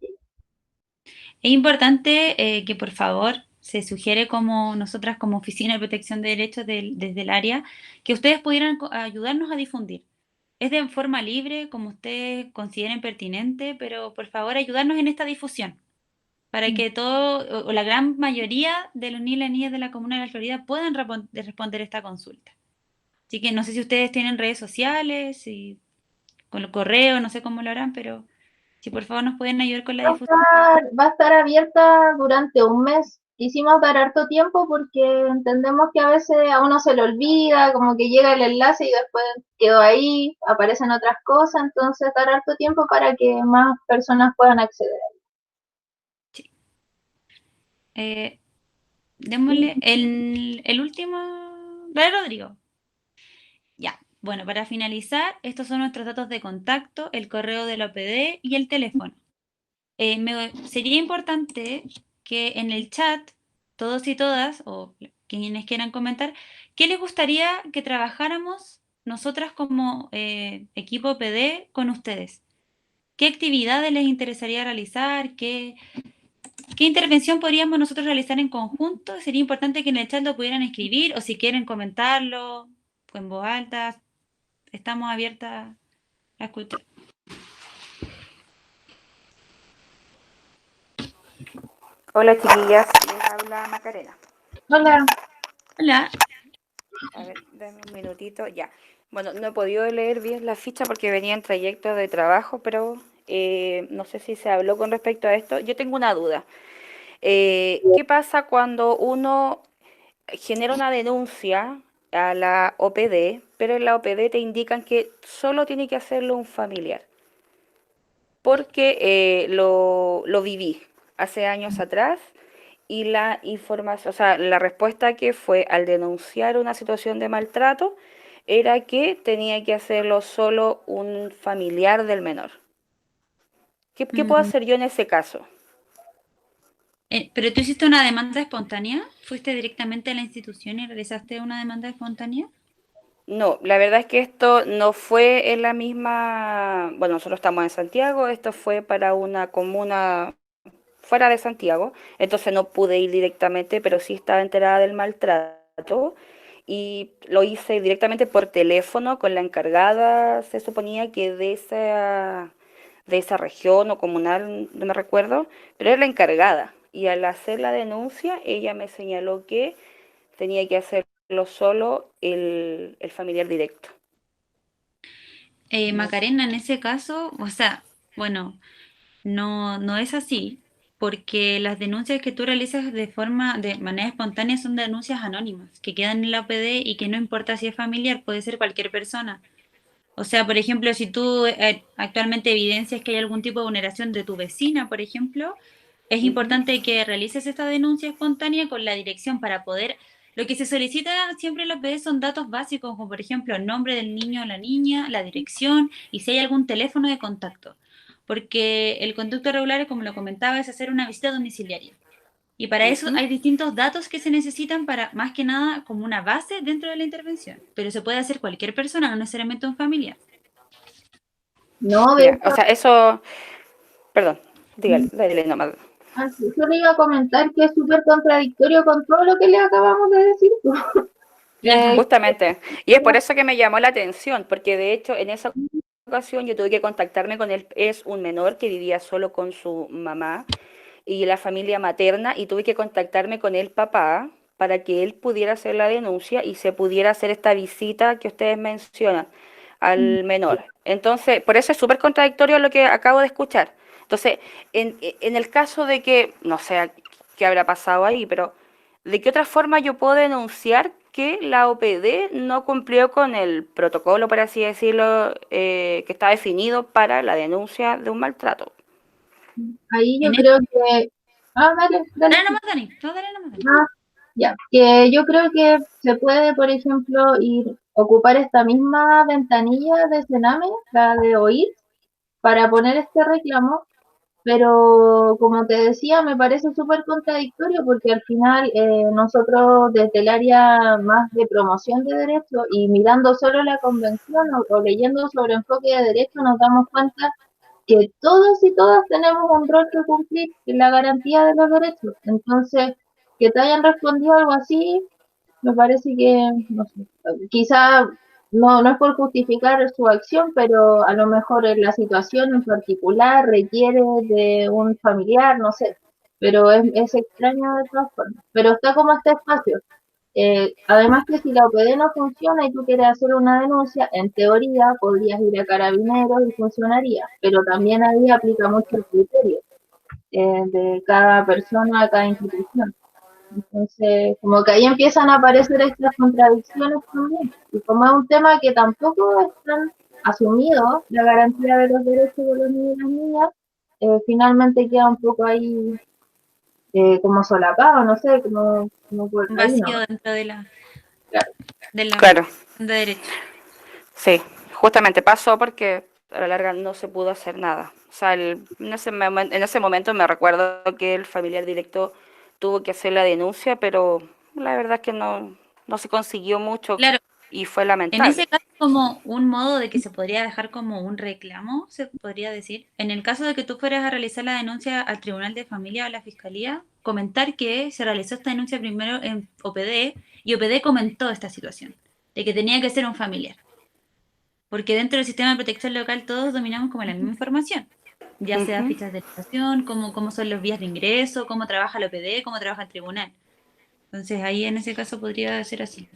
Es importante que por favor se sugiere como nosotras como Oficina de Protección de Derechos desde el área, que ustedes pudieran ayudarnos a difundir. Es de forma libre, como ustedes consideren pertinente, pero por favor ayudarnos en esta difusión, para que todo, o la gran mayoría de los niños y las niñas de la Comuna de La Florida puedan responder esta consulta. Así que no sé si ustedes tienen redes sociales, si con el correo, no sé cómo lo harán, pero si por favor nos pueden ayudar con la difusión. Va a estar abierta durante un mes. Quisimos dar harto tiempo porque entendemos que a veces a uno se le olvida, como que llega el enlace y después quedó ahí, aparecen otras cosas, entonces dar harto tiempo para que más personas puedan acceder. Démosle el último. Dale, Rodrigo. Ya. Bueno, para finalizar, estos son nuestros datos de contacto, el correo de la OPD y el teléfono. Sería importante que en el chat, todos y todas, o quienes quieran comentar, ¿qué les gustaría que trabajáramos nosotras como equipo OPD con ustedes? ¿Qué actividades les interesaría realizar? ¿Qué intervención podríamos nosotros realizar en conjunto? Sería importante que en el chat lo pudieran escribir o si quieren comentarlo en voz alta. Estamos abiertas a escuchar. Hola, chiquillas. Les habla Macarena. Hola. Hola. A ver, dame un minutito. Ya. Bueno, no he podido leer bien la ficha porque venía en trayecto de trabajo, pero no sé si se habló con respecto a esto. Yo tengo una duda. ¿Qué pasa cuando uno genera una denuncia a la OPD, pero en la OPD te indican que solo tiene que hacerlo un familiar? Porque lo viví hace años atrás y la información, o sea, la respuesta que fue al denunciar una situación de maltrato era que tenía que hacerlo solo un familiar del menor. ¿Qué puedo hacer yo en ese caso? ¿Pero tú hiciste una demanda espontánea? ¿Fuiste directamente a la institución y realizaste una demanda espontánea? No, la verdad es que esto no fue en la misma, bueno, nosotros estamos en Santiago, esto fue para una comuna fuera de Santiago, entonces no pude ir directamente, pero sí estaba enterada del maltrato y lo hice directamente por teléfono con la encargada, se suponía que de esa región o comunal, no me recuerdo, pero era la encargada. Y al hacer la denuncia, ella me señaló que tenía que hacerlo solo el familiar directo. Macarena, en ese caso, o sea, bueno, no es así, porque las denuncias que tú realizas de manera espontánea son denuncias anónimas, que quedan en la OPD y que no importa si es familiar, puede ser cualquier persona. O sea, por ejemplo, si tú actualmente evidencias que hay algún tipo de vulneración de tu vecina, por ejemplo, es importante que realices esta denuncia espontánea con la dirección para poder. Lo que se solicita siempre en la OPD son datos básicos, como por ejemplo el nombre del niño o la niña, la dirección y si hay algún teléfono de contacto. Porque el conducto regular, como lo comentaba, es hacer una visita domiciliaria. Y para eso hay distintos datos que se necesitan para, más que nada, como una base dentro de la intervención. Pero se puede hacer cualquier persona, no necesariamente un familiar. No, Ya, o sea, eso, perdón, dígale, dale nomás. Yo le iba a comentar que es súper contradictorio con todo lo que le acabamos de decir. Justamente. Y es por eso que me llamó la atención, porque de hecho en esa ocasión yo tuve que contactarme con él. Es un menor que vivía solo con su mamá y la familia materna, y tuve que contactarme con el papá para que él pudiera hacer la denuncia y se pudiera hacer esta visita que ustedes mencionan al menor. Entonces, por eso es súper contradictorio lo que acabo de escuchar. Entonces, en el caso de que, no sé qué habrá pasado ahí, pero ¿de qué otra forma yo puedo denunciar que la OPD no cumplió con el protocolo, por así decirlo, que está definido para la denuncia de un maltrato? Ahí yo creo que... dale. Dale nomás, Dani. No, dale nomás, Dani. Ya, que yo creo que se puede, por ejemplo, ocupar esta misma ventanilla de Sename, la de oír, para poner este reclamo, pero como te decía, me parece súper contradictorio porque al final nosotros desde el área más de promoción de derechos y mirando solo la convención o leyendo sobre enfoque de derechos nos damos cuenta que todos y todas tenemos un rol que cumplir en la garantía de los derechos. Entonces, que te hayan respondido algo así, me parece que, no sé, quizá no es por justificar su acción, pero a lo mejor en la situación en particular requiere de un familiar, no sé, pero es extraño de todas formas. Pero está como este espacio, Además que si la OPD no funciona y tú quieres hacer una denuncia, en teoría podrías ir a Carabineros y funcionaría, pero también ahí aplica mucho el criterio de cada persona, de cada institución. Entonces, como que ahí empiezan a aparecer estas contradicciones también. Y como es un tema que tampoco están asumidos, la garantía de los derechos de los niños y las niñas, finalmente queda un poco ahí como solapado, no sé, como por Un ahí, vacío ¿no? dentro de la Claro, de derecho. sí, justamente pasó porque a la larga no se pudo hacer nada. O sea, en ese momento me recuerdo que el familiar directo tuvo que hacer la denuncia, pero la verdad es que no se consiguió mucho Claro. y fue En lamentable. ese caso, como un modo de que se podría dejar como un reclamo, se podría decir, en el caso de que tú fueras a realizar la denuncia al Tribunal de Familia o a la Fiscalía, comentar que se realizó esta denuncia primero en OPD y OPD comentó esta situación, de que tenía que ser un familiar. Porque dentro del sistema de protección local todos dominamos como la misma información, ya sea fichas de estación, cómo son los vías de ingreso, cómo trabaja la OPD, cómo trabaja el tribunal. Entonces ahí en ese caso podría ser así.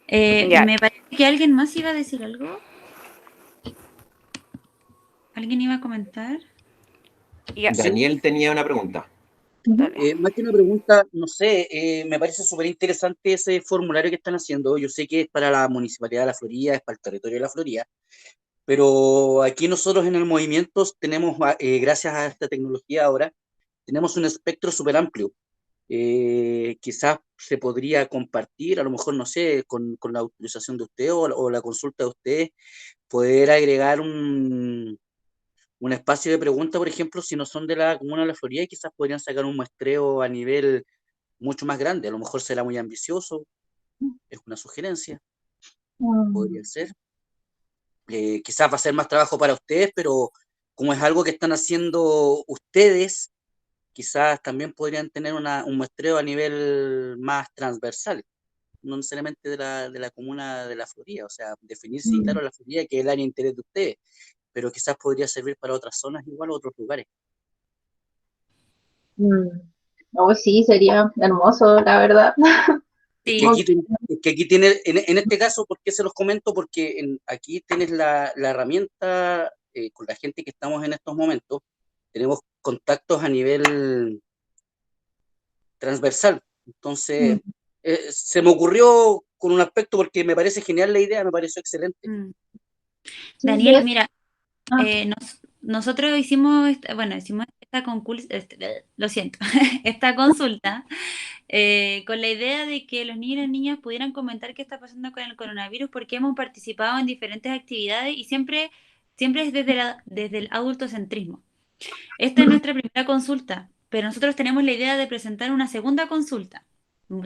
Ya. Me parece que alguien más iba a decir algo. ¿Alguien iba a comentar? Daniel tenía una pregunta. Más que una pregunta, no sé, me parece súper interesante ese formulario que están haciendo. Yo sé que es para la Municipalidad de La Florida, es para el territorio de La Florida, pero aquí nosotros en el movimiento tenemos, gracias a esta tecnología ahora, tenemos un espectro súper amplio. Quizás se podría compartir, a lo mejor, no sé, con la autorización de usted o la consulta de usted, poder agregar un espacio de pregunta, por ejemplo, si no son de la comuna de La Florida, y quizás podrían sacar un muestreo a nivel mucho más grande. A lo mejor será muy ambicioso, es una sugerencia, podría ser. Quizás va a ser más trabajo para ustedes, pero como es algo que están haciendo ustedes, quizás también podrían tener un muestreo a nivel más transversal, no necesariamente de la comuna de La Florida, o sea, definir, sí, claro, La Florida, que es el área de interés de ustedes, pero quizás podría servir para otras zonas igual o otros lugares. No, sí, sería hermoso, la verdad. Es que aquí tiene, en este caso, ¿por qué se los comento? Porque aquí tienes la herramienta, con la gente que estamos en estos momentos, tenemos contactos a nivel transversal. Entonces, se me ocurrió con un aspecto porque me parece genial la idea, me pareció excelente. Daniel, mira, nosotros hicimos esta lo siento, esta consulta con la idea de que los niños y las niñas pudieran comentar qué está pasando con el coronavirus, porque hemos participado en diferentes actividades y siempre es desde el adultocentrismo. Esta es nuestra primera consulta, pero nosotros tenemos la idea de presentar una segunda consulta,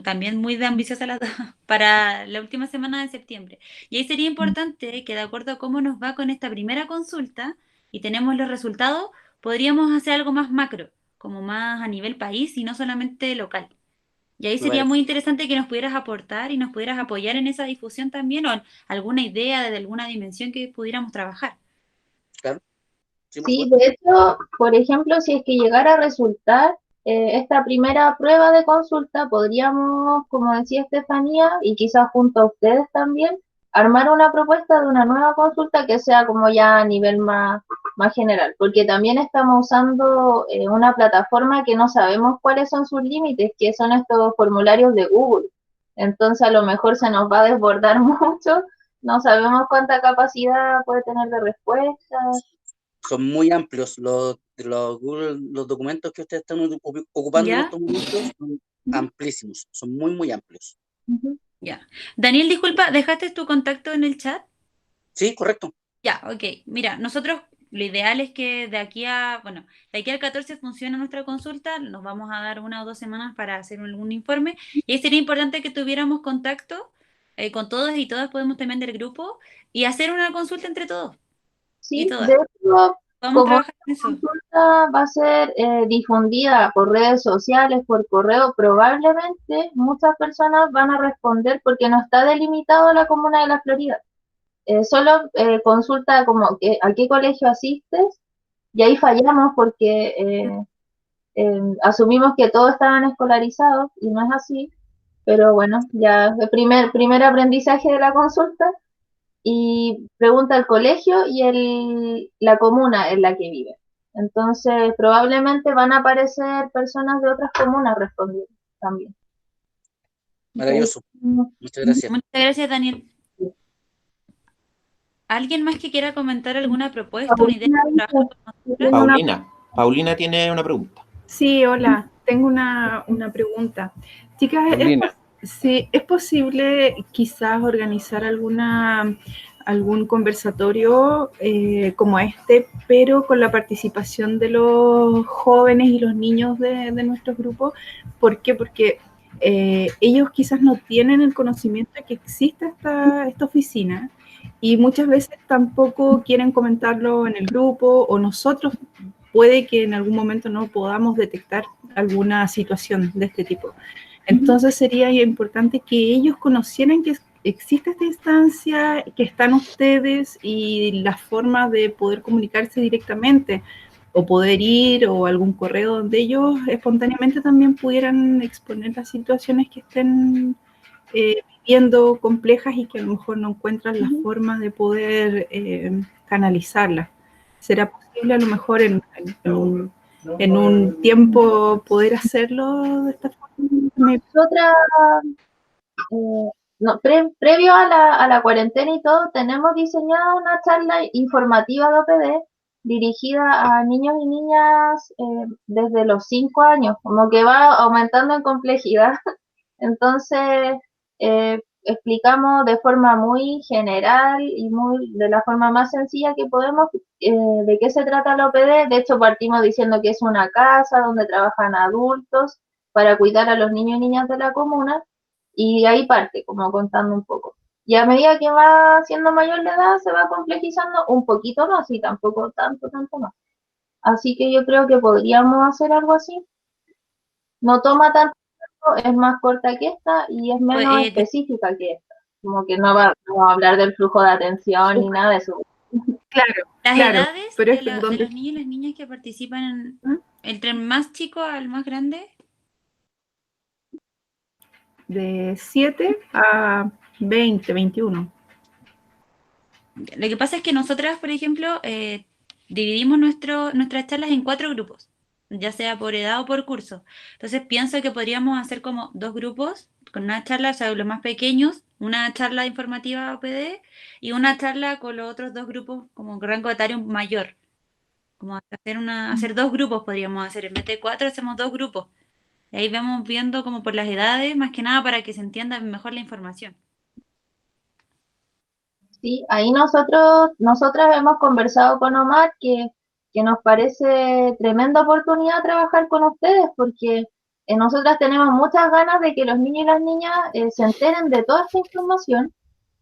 también muy de ambiciosa las dos, para la última semana de septiembre. Y ahí sería importante que de acuerdo a cómo nos va con esta primera consulta y tenemos los resultados, podríamos hacer algo más macro, como más a nivel país y no solamente local. Y ahí sería muy interesante que nos pudieras aportar y nos pudieras apoyar en esa difusión también o en alguna idea de alguna dimensión que pudiéramos trabajar. Claro. Sí, de hecho, por ejemplo, si es que llegara a resultar esta primera prueba de consulta, podríamos, como decía Estefanía, y quizás junto a ustedes también, armar una propuesta de una nueva consulta que sea como ya a nivel más general, porque también estamos usando una plataforma que no sabemos cuáles son sus límites, que son estos formularios de Google. Entonces a lo mejor se nos va a desbordar mucho, no sabemos cuánta capacidad puede tener de respuestas. Son muy amplios los documentos que ustedes están ocupando ¿Ya? en estos momentos, son amplísimos, son muy, muy amplios. Ya. Daniel, disculpa, ¿dejaste tu contacto en el chat? Sí, correcto. Ya, ok. Mira, nosotros lo ideal es que de aquí al 14 funcione nuestra consulta, nos vamos a dar 1 o 2 semanas para hacer algún informe y ahí sería importante que tuviéramos contacto con todos y todas, podemos también del grupo y hacer una consulta entre todos. Sí, y todas. de hecho, Vamos a como trabajar esta en eso. consulta va a ser difundida por redes sociales, por correo, probablemente muchas personas van a responder porque no está delimitado la comuna de La Florida. Solo consulta como a qué colegio asistes y ahí fallamos porque asumimos que todos estaban escolarizados y no es así. Pero bueno, ya el primer aprendizaje de la consulta y pregunta el colegio y la comuna en la que vive. Entonces, probablemente van a aparecer personas de otras comunas respondiendo también. Maravilloso. Muchas gracias. Muchas gracias, Daniel. ¿Alguien más que quiera comentar alguna propuesta, una idea de trabajar con nosotras? Paulina tiene una pregunta. Sí, hola, tengo una pregunta. Chicas, Paulina. ¿es posible quizás organizar algún conversatorio como este, pero con la participación de los jóvenes y los niños de nuestro grupo? ¿Por qué? Porque ellos quizás no tienen el conocimiento de que existe esta oficina y muchas veces tampoco quieren comentarlo en el grupo, o nosotros puede que en algún momento no podamos detectar alguna situación de este tipo. Entonces sería importante que ellos conocieran que existe esta instancia, que están ustedes y las formas de poder comunicarse directamente o poder ir o algún correo donde ellos espontáneamente también pudieran exponer las situaciones que estén viviendo complejas y que a lo mejor no encuentran la forma de poder canalizarlas. ¿Será posible a lo mejor en un tiempo poder hacerlo de esta forma? Nosotras, previo a la cuarentena y todo, tenemos diseñada una charla informativa de OPD dirigida a niños y niñas desde los 5 años, como que va aumentando en complejidad. Entonces, explicamos de forma muy general y de la forma más sencilla que podemos de qué se trata la OPD. De hecho, partimos diciendo que es una casa donde trabajan adultos para cuidar a los niños y niñas de la comuna, y ahí parte, como contando un poco. Y a medida que va siendo mayor de edad, se va complejizando un poquito más, y tampoco tanto más. Así que yo creo que podríamos hacer algo así. No toma tanto tiempo, es más corta que esta y es menos específica que esta. Como que no va a hablar del flujo de atención ni nada de eso. Claro, Las claro, edades pero de los niños y las niñas que participan entre el más chico al más grande. De 7 a 20, 21. Lo que pasa es que nosotras, por ejemplo, dividimos nuestras charlas en 4 grupos, ya sea por edad o por curso. Entonces pienso que podríamos hacer como 2 grupos, con una charla, o sea, los más pequeños, una charla informativa OPD y una charla con los otros 2 grupos como rango etario mayor. Como hacer 2 grupos podríamos hacer, en vez de 4 hacemos 2 grupos. Y ahí vamos viendo como por las edades, más que nada para que se entienda mejor la información. Sí, ahí nosotras hemos conversado con Omar que nos parece tremenda oportunidad trabajar con ustedes, porque nosotras tenemos muchas ganas de que los niños y las niñas se enteren de toda esta información,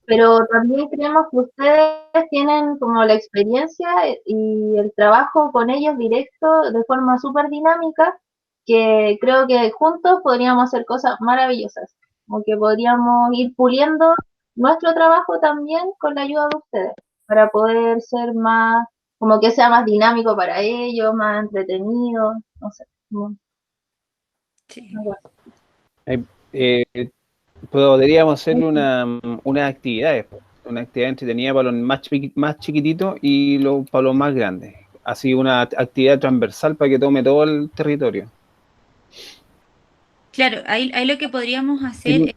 pero también creemos que ustedes tienen como la experiencia y el trabajo con ellos directo de forma súper dinámica, que creo que juntos podríamos hacer cosas maravillosas, como que podríamos ir puliendo nuestro trabajo también con la ayuda de ustedes, para poder ser más, como que sea más dinámico para ellos, más entretenido, no sé. Podríamos hacer una actividad entretenida para los más chiquititos y para los más grandes. Así una actividad transversal para que tome todo el territorio. Claro, ahí lo que podríamos hacer,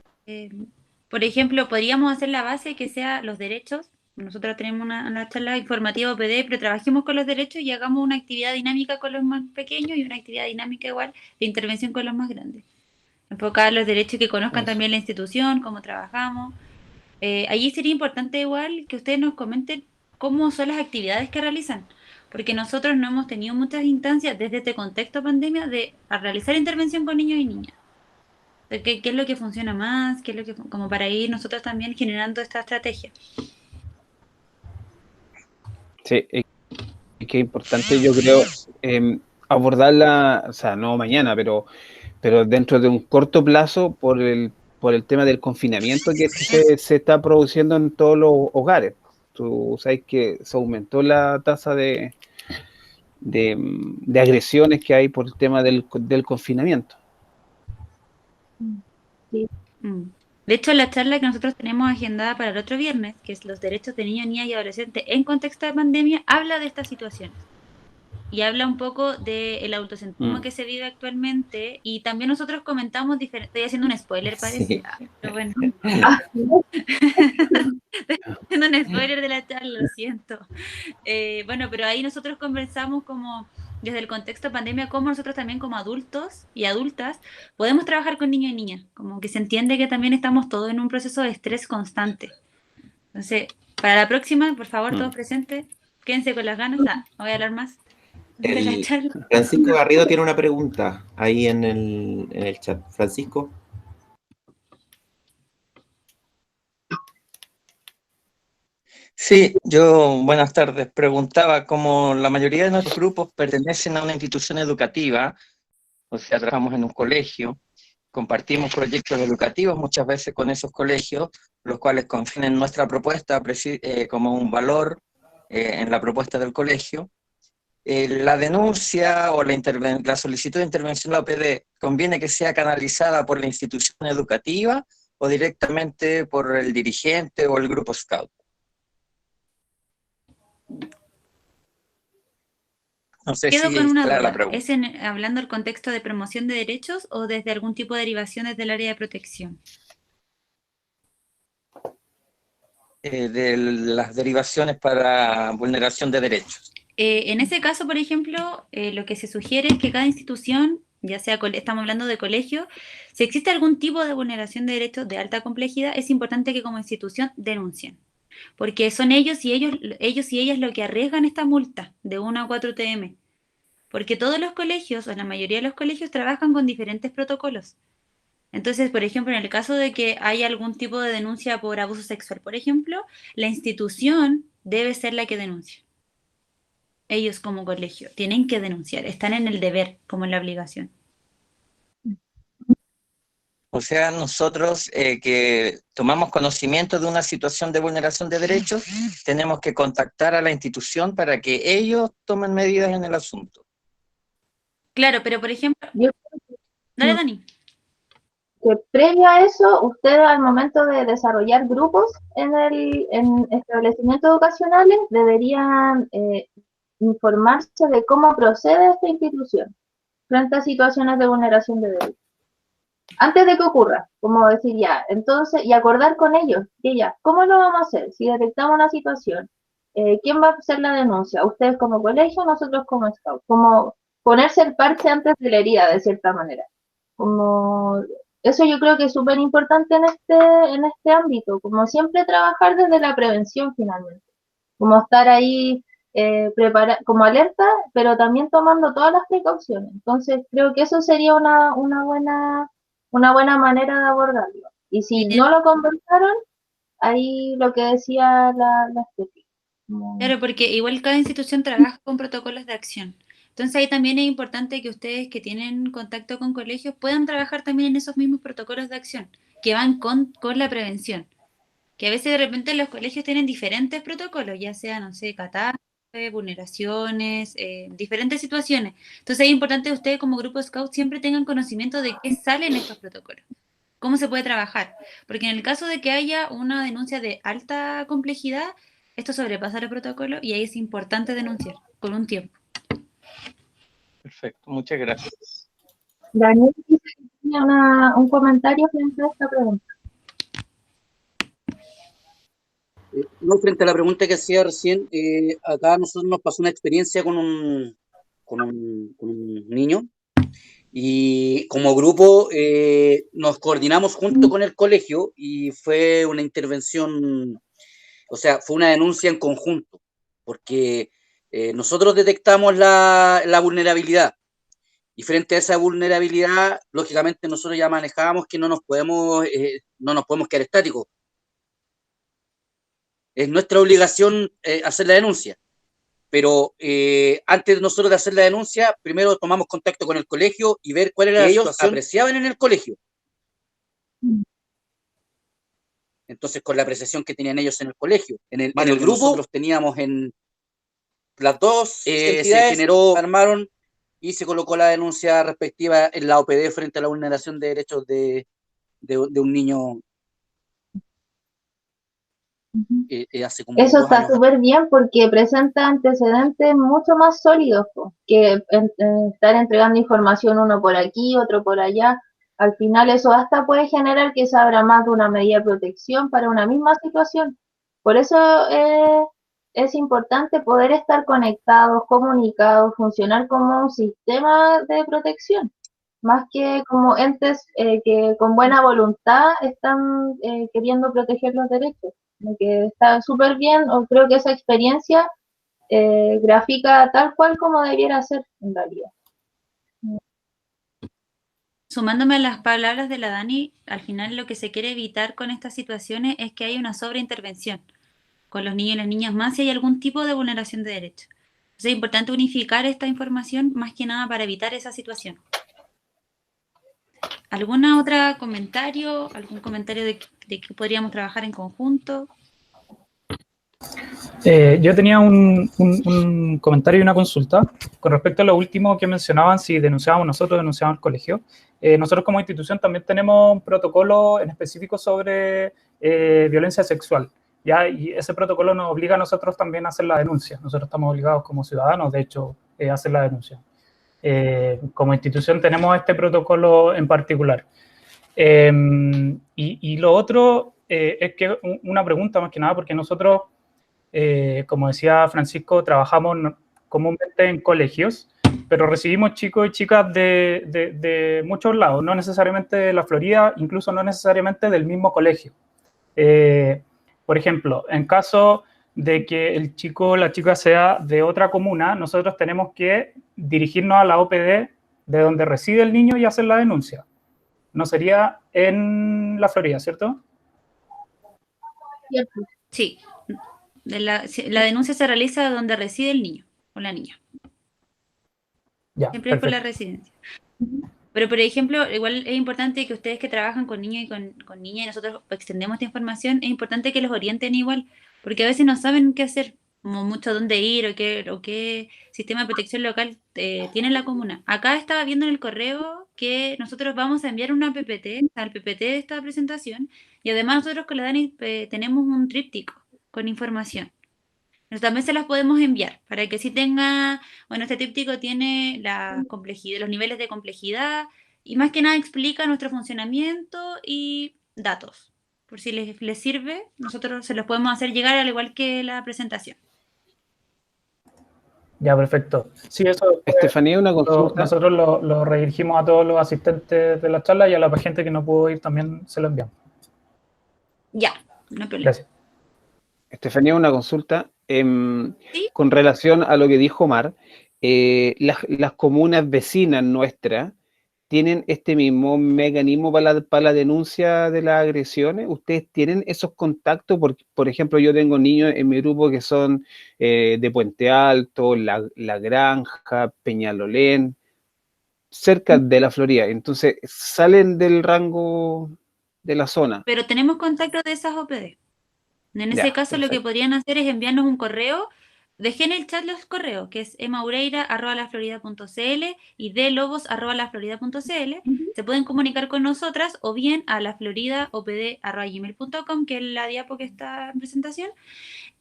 por ejemplo, podríamos hacer la base que sea los derechos. Nosotros tenemos una charla informativa OPD, pero trabajemos con los derechos y hagamos una actividad dinámica con los más pequeños y una actividad dinámica igual de intervención con los más grandes. Enfocada en los derechos, que conozcan también la institución, cómo trabajamos. Allí sería importante igual que ustedes nos comenten cómo son las actividades que realizan, porque nosotros no hemos tenido muchas instancias desde este contexto pandemia de realizar intervención con niños y niñas. ¿Qué es lo que funciona más? ¿Qué es lo que, como para ir nosotros también generando esta estrategia? Sí, es que es importante, yo creo, abordarla, o sea, no mañana, pero dentro de un corto plazo por el tema del confinamiento que se está produciendo en todos los hogares. Tú sabes que se aumentó la tasa de agresiones que hay por el tema del confinamiento. Sí. De hecho, la charla que nosotros tenemos agendada para el otro viernes, que es los derechos de niños, niñas y adolescentes en contexto de pandemia, habla de estas situaciones. Y habla un poco del autocentrismo que se vive actualmente. Y también nosotros comentamos, estoy haciendo un spoiler, parece. Sí. Pero bueno. Estoy haciendo un spoiler de la charla, lo siento. Bueno, pero ahí nosotros conversamos como desde el contexto de pandemia, cómo nosotros también como adultos y adultas podemos trabajar con niños y niñas. Como que se entiende que también estamos todos en un proceso de estrés constante. Entonces, para la próxima, por favor, todos presentes, quédense con las ganas. No voy a hablar más. Francisco Garrido tiene una pregunta ahí en el chat. Francisco. Sí, yo, buenas tardes. Preguntaba, como la mayoría de nuestros grupos pertenecen a una institución educativa, o sea, trabajamos en un colegio, compartimos proyectos educativos muchas veces con esos colegios, los cuales confían en nuestra propuesta como un valor en la propuesta del colegio. La denuncia o la solicitud de intervención de la OPD, ¿conviene que sea canalizada por la institución educativa o directamente por el dirigente o el grupo Scout? No sé Quedo si con es una clara la duda. pregunta. ¿Es hablando del contexto de promoción de derechos o desde algún tipo de derivaciones del área de protección? De las derivaciones para vulneración de derechos. En ese caso, por ejemplo, lo que se sugiere es que cada institución, ya sea, estamos hablando de colegio, si existe algún tipo de vulneración de derechos de alta complejidad, es importante que como institución denuncien. Porque son ellos y ellas lo que arriesgan esta multa de 1 a 4 TM. Porque todos los colegios, o la mayoría de los colegios, trabajan con diferentes protocolos. Entonces, por ejemplo, en el caso de que haya algún tipo de denuncia por abuso sexual, por ejemplo, la institución debe ser la que denuncie. Ellos como colegio tienen que denunciar, están en el deber, como en la obligación. O sea, nosotros que tomamos conocimiento de una situación de vulneración de derechos, tenemos que contactar a la institución para que ellos tomen medidas en el asunto. Claro, pero por ejemplo... Dale, Dani. Que previo a eso, ustedes al momento de desarrollar grupos en establecimientos educacionales deberían informarse de cómo procede esta institución frente a situaciones de vulneración de derechos. Antes de que ocurra, como decir ya, entonces, y acordar con ellos, que ya, ¿cómo lo vamos a hacer? Si detectamos una situación, ¿quién va a hacer la denuncia? ¿Ustedes como colegio, nosotros como Scout? Como ponerse el parche antes de la herida, de cierta manera. Como eso yo creo que es súper importante en este ámbito, como siempre trabajar desde la prevención finalmente, como estar ahí como alerta, pero también tomando todas las precauciones. Entonces creo que eso sería una buena manera de abordarlo. Y si no lo conversaron, ahí lo que decía la Estefi. Claro, porque igual cada institución trabaja con protocolos de acción. Entonces ahí también es importante que ustedes que tienen contacto con colegios puedan trabajar también en esos mismos protocolos de acción, que van con la prevención. Que a veces de repente los colegios tienen diferentes protocolos, ya sea, no sé, catástrofe, vulneraciones, diferentes situaciones. Entonces es importante que ustedes como grupo Scout siempre tengan conocimiento de qué salen estos protocolos, cómo se puede trabajar. Porque en el caso de que haya una denuncia de alta complejidad, esto sobrepasa el protocolo y ahí es importante denunciar con un tiempo. Perfecto, muchas gracias. Daniel tenía un comentario frente a esta pregunta. No, frente a la pregunta que hacía recién, acá a nosotros nos pasó una experiencia con un niño y como grupo nos coordinamos junto con el colegio y fue una intervención, o sea, fue una denuncia en conjunto, porque nosotros detectamos la vulnerabilidad y frente a esa vulnerabilidad, lógicamente nosotros ya manejábamos que no nos podemos quedar estáticos. Es nuestra obligación hacer la denuncia, pero antes nosotros de hacer la denuncia, primero tomamos contacto con el colegio y ver cuál era la situación que ellos apreciaban en el colegio. Entonces, con la apreciación que tenían ellos en el colegio, en el grupo, nosotros teníamos en las dos entidades, se generó, armaron y se colocó la denuncia respectiva en la OPD frente a la vulneración de derechos de de un niño hace como Eso 2 está años. súper bien porque presenta antecedentes mucho más sólidos que estar entregando información uno por aquí, otro por allá. Al final eso hasta puede generar que se abra más de una medida de protección para una misma situación. Por eso es importante poder estar conectados, comunicados, funcionar como un sistema de protección, más que como entes que con buena voluntad están queriendo proteger los derechos. Que está súper bien, o creo que esa experiencia grafica tal cual como debiera ser en realidad. Sumándome a las palabras de la Dani, al final lo que se quiere evitar con estas situaciones es que haya una sobreintervención con los niños y las niñas más si hay algún tipo de vulneración de derechos. Entonces es importante unificar esta información más que nada para evitar esa situación. ¿Algún comentario de que podríamos trabajar en conjunto? Yo tenía un comentario y una consulta con respecto a lo último que mencionaban, si denunciábamos nosotros, denunciábamos el colegio. Nosotros como institución también tenemos un protocolo en específico sobre violencia sexual, ¿ya? Y ese protocolo nos obliga a nosotros también a hacer la denuncia. Nosotros estamos obligados como ciudadanos, de hecho, a hacer la denuncia. Como institución tenemos este protocolo en particular. Y lo otro es que una pregunta más que nada, porque nosotros, como decía Francisco, trabajamos comúnmente en colegios, pero recibimos chicos y chicas de muchos lados, no necesariamente de la Florida, incluso no necesariamente del mismo colegio. Por ejemplo, en caso de que el chico o la chica sea de otra comuna, nosotros tenemos que dirigirnos a la OPD de donde reside el niño y hacer la denuncia. No sería en la Florida, ¿cierto? Sí. La denuncia se realiza donde reside el niño o la niña. Ya, siempre es por la residencia. Pero, por ejemplo, igual es importante que ustedes que trabajan con niños y con niñas y nosotros extendemos esta información, es importante que los orienten igual, porque a veces no saben qué hacer, como mucho dónde ir o qué sistema de protección local tiene la comuna. Acá estaba viendo en el correo que nosotros vamos a enviar una PPT, al PPT de esta presentación, y además nosotros con la Dani tenemos un tríptico con información. También se las podemos enviar para que sí tenga, bueno, este tríptico tiene la complejidad, los niveles de complejidad y más que nada explica nuestro funcionamiento y datos. Por si les sirve, nosotros se los podemos hacer llegar al igual que la presentación. Ya, perfecto. Sí, eso. Estefanía, una consulta. Nosotros lo redirigimos a todos los asistentes de la charla y a la gente que no pudo ir también se lo enviamos. Ya, no hay problema. Gracias. Estefanía, una consulta. ¿Sí? Con relación a lo que dijo Omar, las comunas vecinas nuestras tienen este mismo mecanismo para la denuncia de las agresiones. ¿Ustedes tienen esos contactos? Por ejemplo, yo tengo niños en mi grupo que son de Puente Alto, La Granja, Peñalolén, cerca de la Florida. Entonces, salen del rango de la zona. Pero tenemos contacto de esas OPD. En ese caso, lo que podrían hacer es enviarnos un correo. Dejé en el chat los correos, que es emaureira@laflorida.cl y dlobos@laflorida.cl. Se pueden comunicar con nosotras o bien a lafloridaopd@gmail.com, que es la diapo que está en presentación.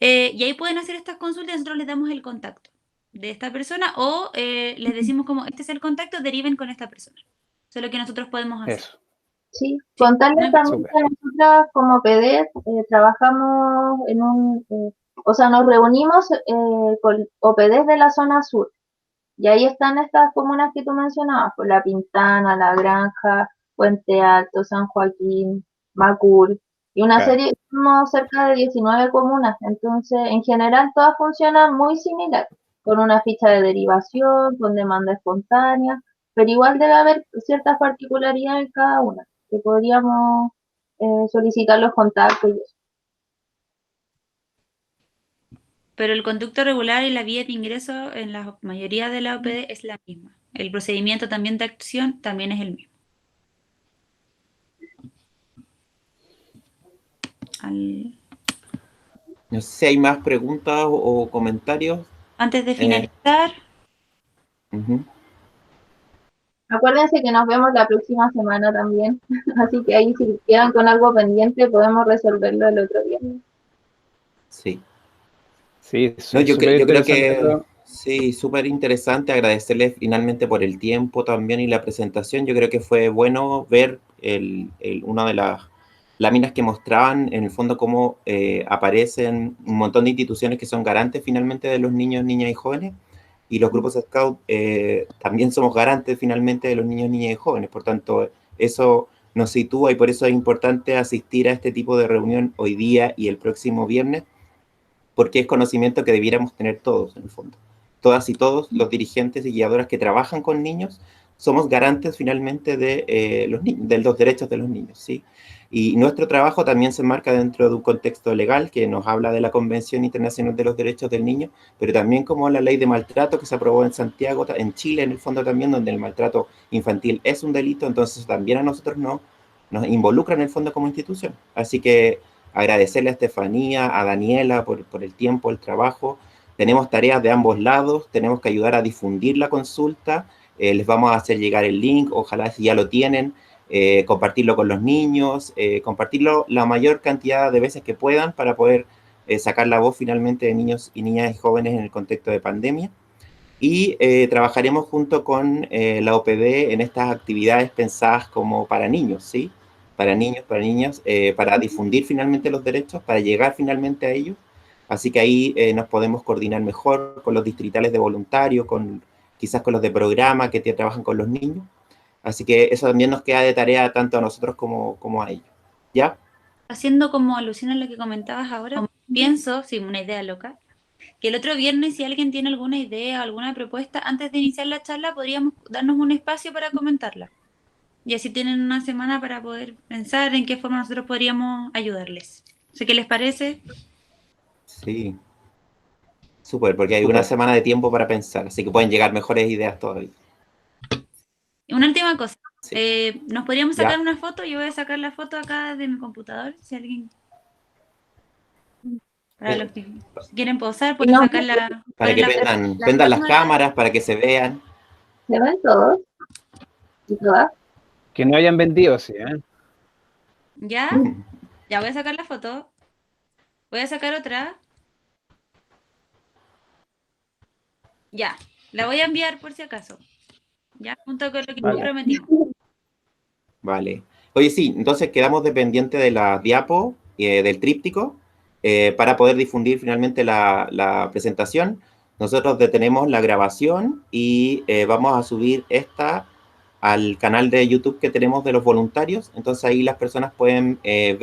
Y ahí pueden hacer estas consultas y nosotros les damos el contacto de esta persona o les decimos como, este es el contacto, deriven con esta persona. Eso es lo que nosotros podemos hacer. Eso. Sí, contarles también que nosotras como PD trabajamos en nos reunimos con OPDs de la zona sur. Y ahí están estas comunas que tú mencionabas, pues La Pintana, La Granja, Puente Alto, San Joaquín, Macul, y una serie, somos cerca de 19 comunas. Entonces, en general, todas funcionan muy similar, con una ficha de derivación, con demanda espontánea, pero igual debe haber ciertas particularidades en cada una, que podríamos solicitar los contactos y eso. Pero el conducto regular y la vía de ingreso en la mayoría de la OPD es la misma. El procedimiento también de acción también es el mismo. No sé si hay más preguntas o comentarios. Antes de finalizar. Acuérdense que nos vemos la próxima semana también, así que ahí si quedan con algo pendiente podemos resolverlo el otro viernes. Sí. Sí, No, yo creo que pero... sí, súper interesante. Agradecerles finalmente por el tiempo también y la presentación. Yo creo que fue bueno ver una de las láminas que mostraban en el fondo cómo aparecen un montón de instituciones que son garantes finalmente de los niños, niñas y jóvenes. Y los grupos Scout también somos garantes finalmente de los niños, niñas y jóvenes. Por tanto, eso nos sitúa y por eso es importante asistir a este tipo de reunión hoy día y el próximo viernes, porque es conocimiento que debiéramos tener todos, en el fondo. Todas y todos los dirigentes y guiadoras que trabajan con niños somos garantes finalmente de los derechos de los niños, ¿sí? Y nuestro trabajo también se enmarca dentro de un contexto legal que nos habla de la Convención Internacional de los Derechos del Niño, pero también como la ley de maltrato que se aprobó en Santiago, en Chile en el fondo también, donde el maltrato infantil es un delito, entonces también a nosotros nos involucra en el fondo como institución. Así que agradecerle a Estefanía, a Daniela por el tiempo, el trabajo. Tenemos tareas de ambos lados, tenemos que ayudar a difundir la consulta, les vamos a hacer llegar el link, ojalá si ya lo tienen, compartirlo con los niños, compartirlo la mayor cantidad de veces que puedan para poder sacar la voz finalmente de niños y niñas y jóvenes en el contexto de pandemia. Y trabajaremos junto con la OPD en estas actividades pensadas como para niños, ¿sí? Para niños, para niñas, para difundir finalmente los derechos, para llegar finalmente a ellos. Así que ahí nos podemos coordinar mejor con los distritales de voluntarios, quizás con los de programa que trabajan con los niños. Así que eso también nos queda de tarea tanto a nosotros como a ellos. ¿Ya? Haciendo como alusión a lo que comentabas ahora, pienso, sí, una idea loca, que el otro viernes si alguien tiene alguna idea, alguna propuesta, antes de iniciar la charla podríamos darnos un espacio para comentarla. Y así tienen una semana para poder pensar en qué forma nosotros podríamos ayudarles. ¿Sé qué les parece? Sí. Súper, porque hay una semana de tiempo para pensar, así que pueden llegar mejores ideas todavía. Una última cosa. Sí. ¿Nos podríamos sacar ¿Ya? una foto? Yo voy a sacar la foto acá de mi computador, si alguien... Para los que quieren posar, pueden sacar la... Para que prendan las cámaras, para que se vean. ¿Se ven todos? ¿Y todas? Que no hayan vendido, sí, ¿eh? ¿Ya? Ya voy a sacar la foto. Voy a sacar otra. Ya. La voy a enviar por si acaso. Ya, junto con lo que prometimos. Vale. Oye, sí, entonces quedamos dependientes de la diapo, del tríptico, para poder difundir finalmente la presentación. Nosotros detenemos la grabación y vamos a subir esta al canal de YouTube que tenemos de los voluntarios. Entonces ahí las personas pueden ver